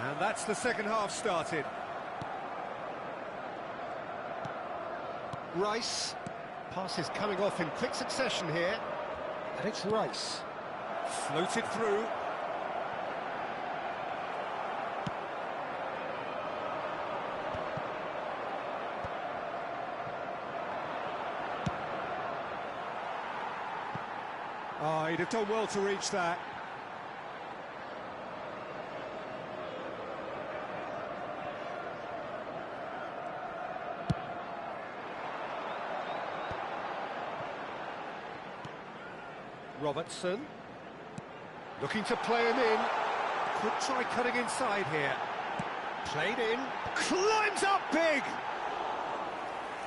And that's the second half started. Rice. Passes coming off in quick succession here. And it's Rice. Floated through. Oh, he'd have done well to reach that. Robertson, looking to play him in, could try cutting inside here, played in, climbs up big,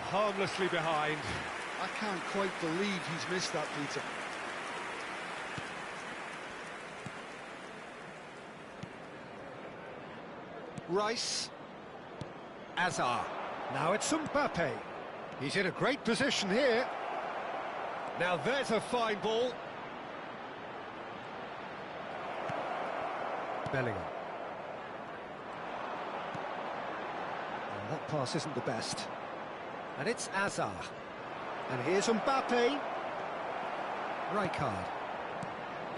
harmlessly behind. I can't quite believe he's missed that, Peter. Rice, Azar, now it's Mbappe, he's in a great position here, now there's a fine ball. Bellingham. Well, that pass isn't the best. And it's Azar. And here's Mbappe. Rijkaard.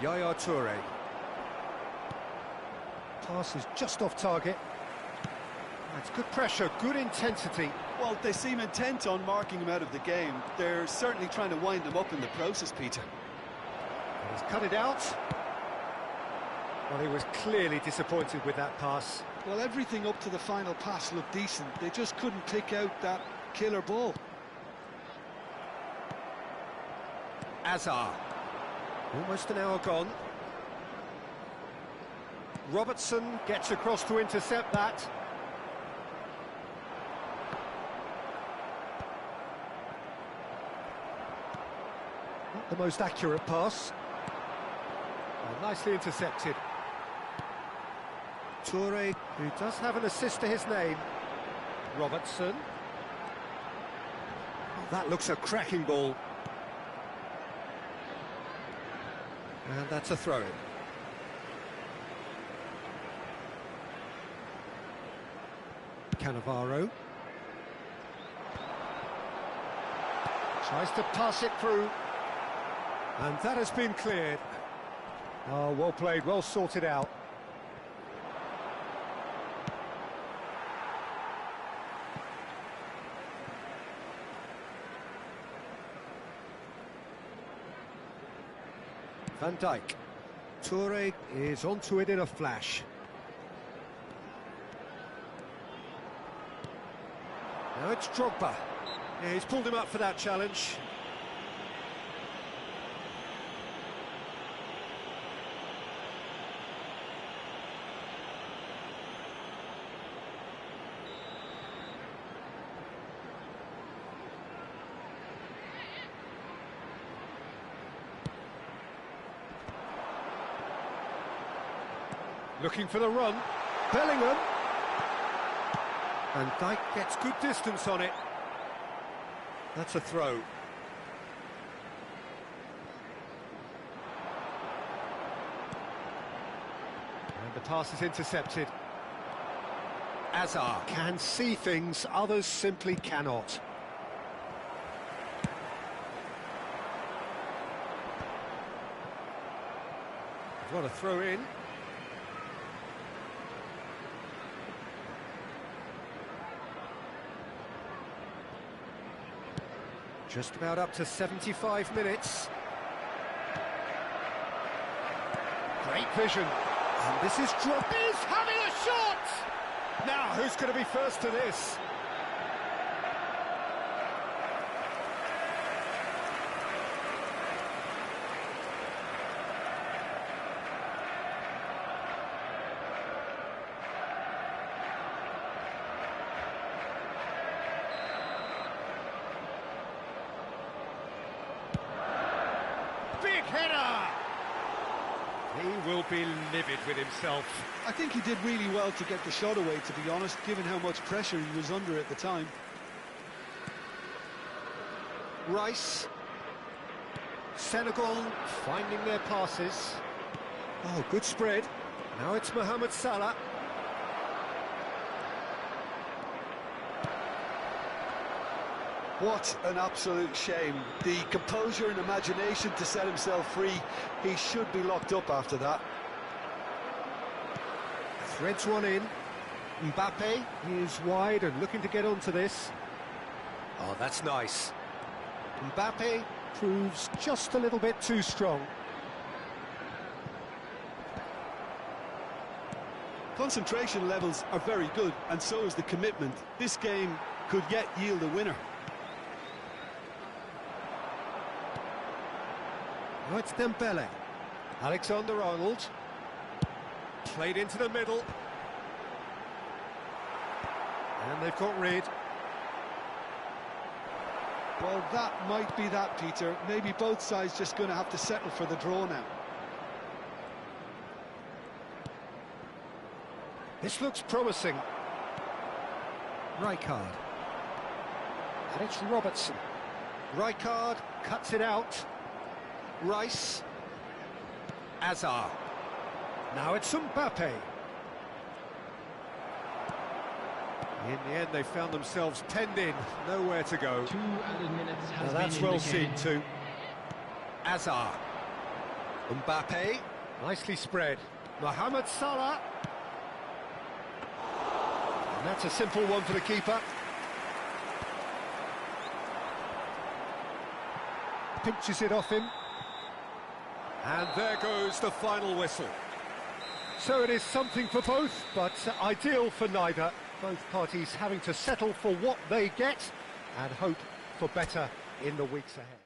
Yaya Toure. Pass is just off target. That's good pressure, good intensity. Well, they seem intent on marking him out of the game. They're certainly trying to wind him up in the process, Peter. And he's cut it out. Well, he was clearly disappointed with that pass. Well, everything up to the final pass looked decent. They just couldn't pick out that killer ball. Azar. Almost an hour gone. Robertson gets across to intercept that. Not the most accurate pass. Well, nicely intercepted. Toure, who does have an assist to his name. Robertson. Oh, that looks a cracking ball. And that's a throw-in. Cannavaro. Tries to pass it through. And that has been cleared. Oh, well played, well sorted out. Van Dijk. Toure is onto it in a flash. Now it's Drogba. Yeah, he's pulled him up for that challenge. Looking for the run. Bellingham. And Dijk gets good distance on it. That's a throw. And the pass is intercepted. Azar can see things others simply cannot. What a throw in. Just about up to 75 minutes. Great vision. And this is drop. He's having a shot! Now, who's going to be first to this? Big header! He will be livid with himself. I think he did really well to get the shot away, to be honest, given how much pressure he was under at the time. Rice. Senegal finding their passes. Oh, good spread. Now it's Mohamed Salah. What an absolute shame. The composure and imagination to set himself free. He should be locked up after that. Threads one in. Mbappe is wide and looking to get onto this. Oh, that's nice. Mbappe proves just a little bit too strong. Concentration levels are very good, and so is the commitment. This game could yet yield a winner. Oh, it's Dembele. Alexander-Arnold. Played into the middle. And they've got rid. Well, that might be that, Peter. Maybe both sides just going to have to settle for the draw now. This looks promising. Rijkaard. And it's Robertson. Rijkaard cuts it out. Rice. Azar. Now it's Mbappe. In the end, they found themselves penned in, nowhere to go. 2 added minutes has Now that's been well seen indicated. too. Azar. Mbappe. Nicely spread. Mohamed Salah. And that's a simple one for the keeper. Pinches it off him. And there goes the final whistle. So it is something for both, but ideal for neither. Both parties having to settle for what they get and hope for better in the weeks ahead.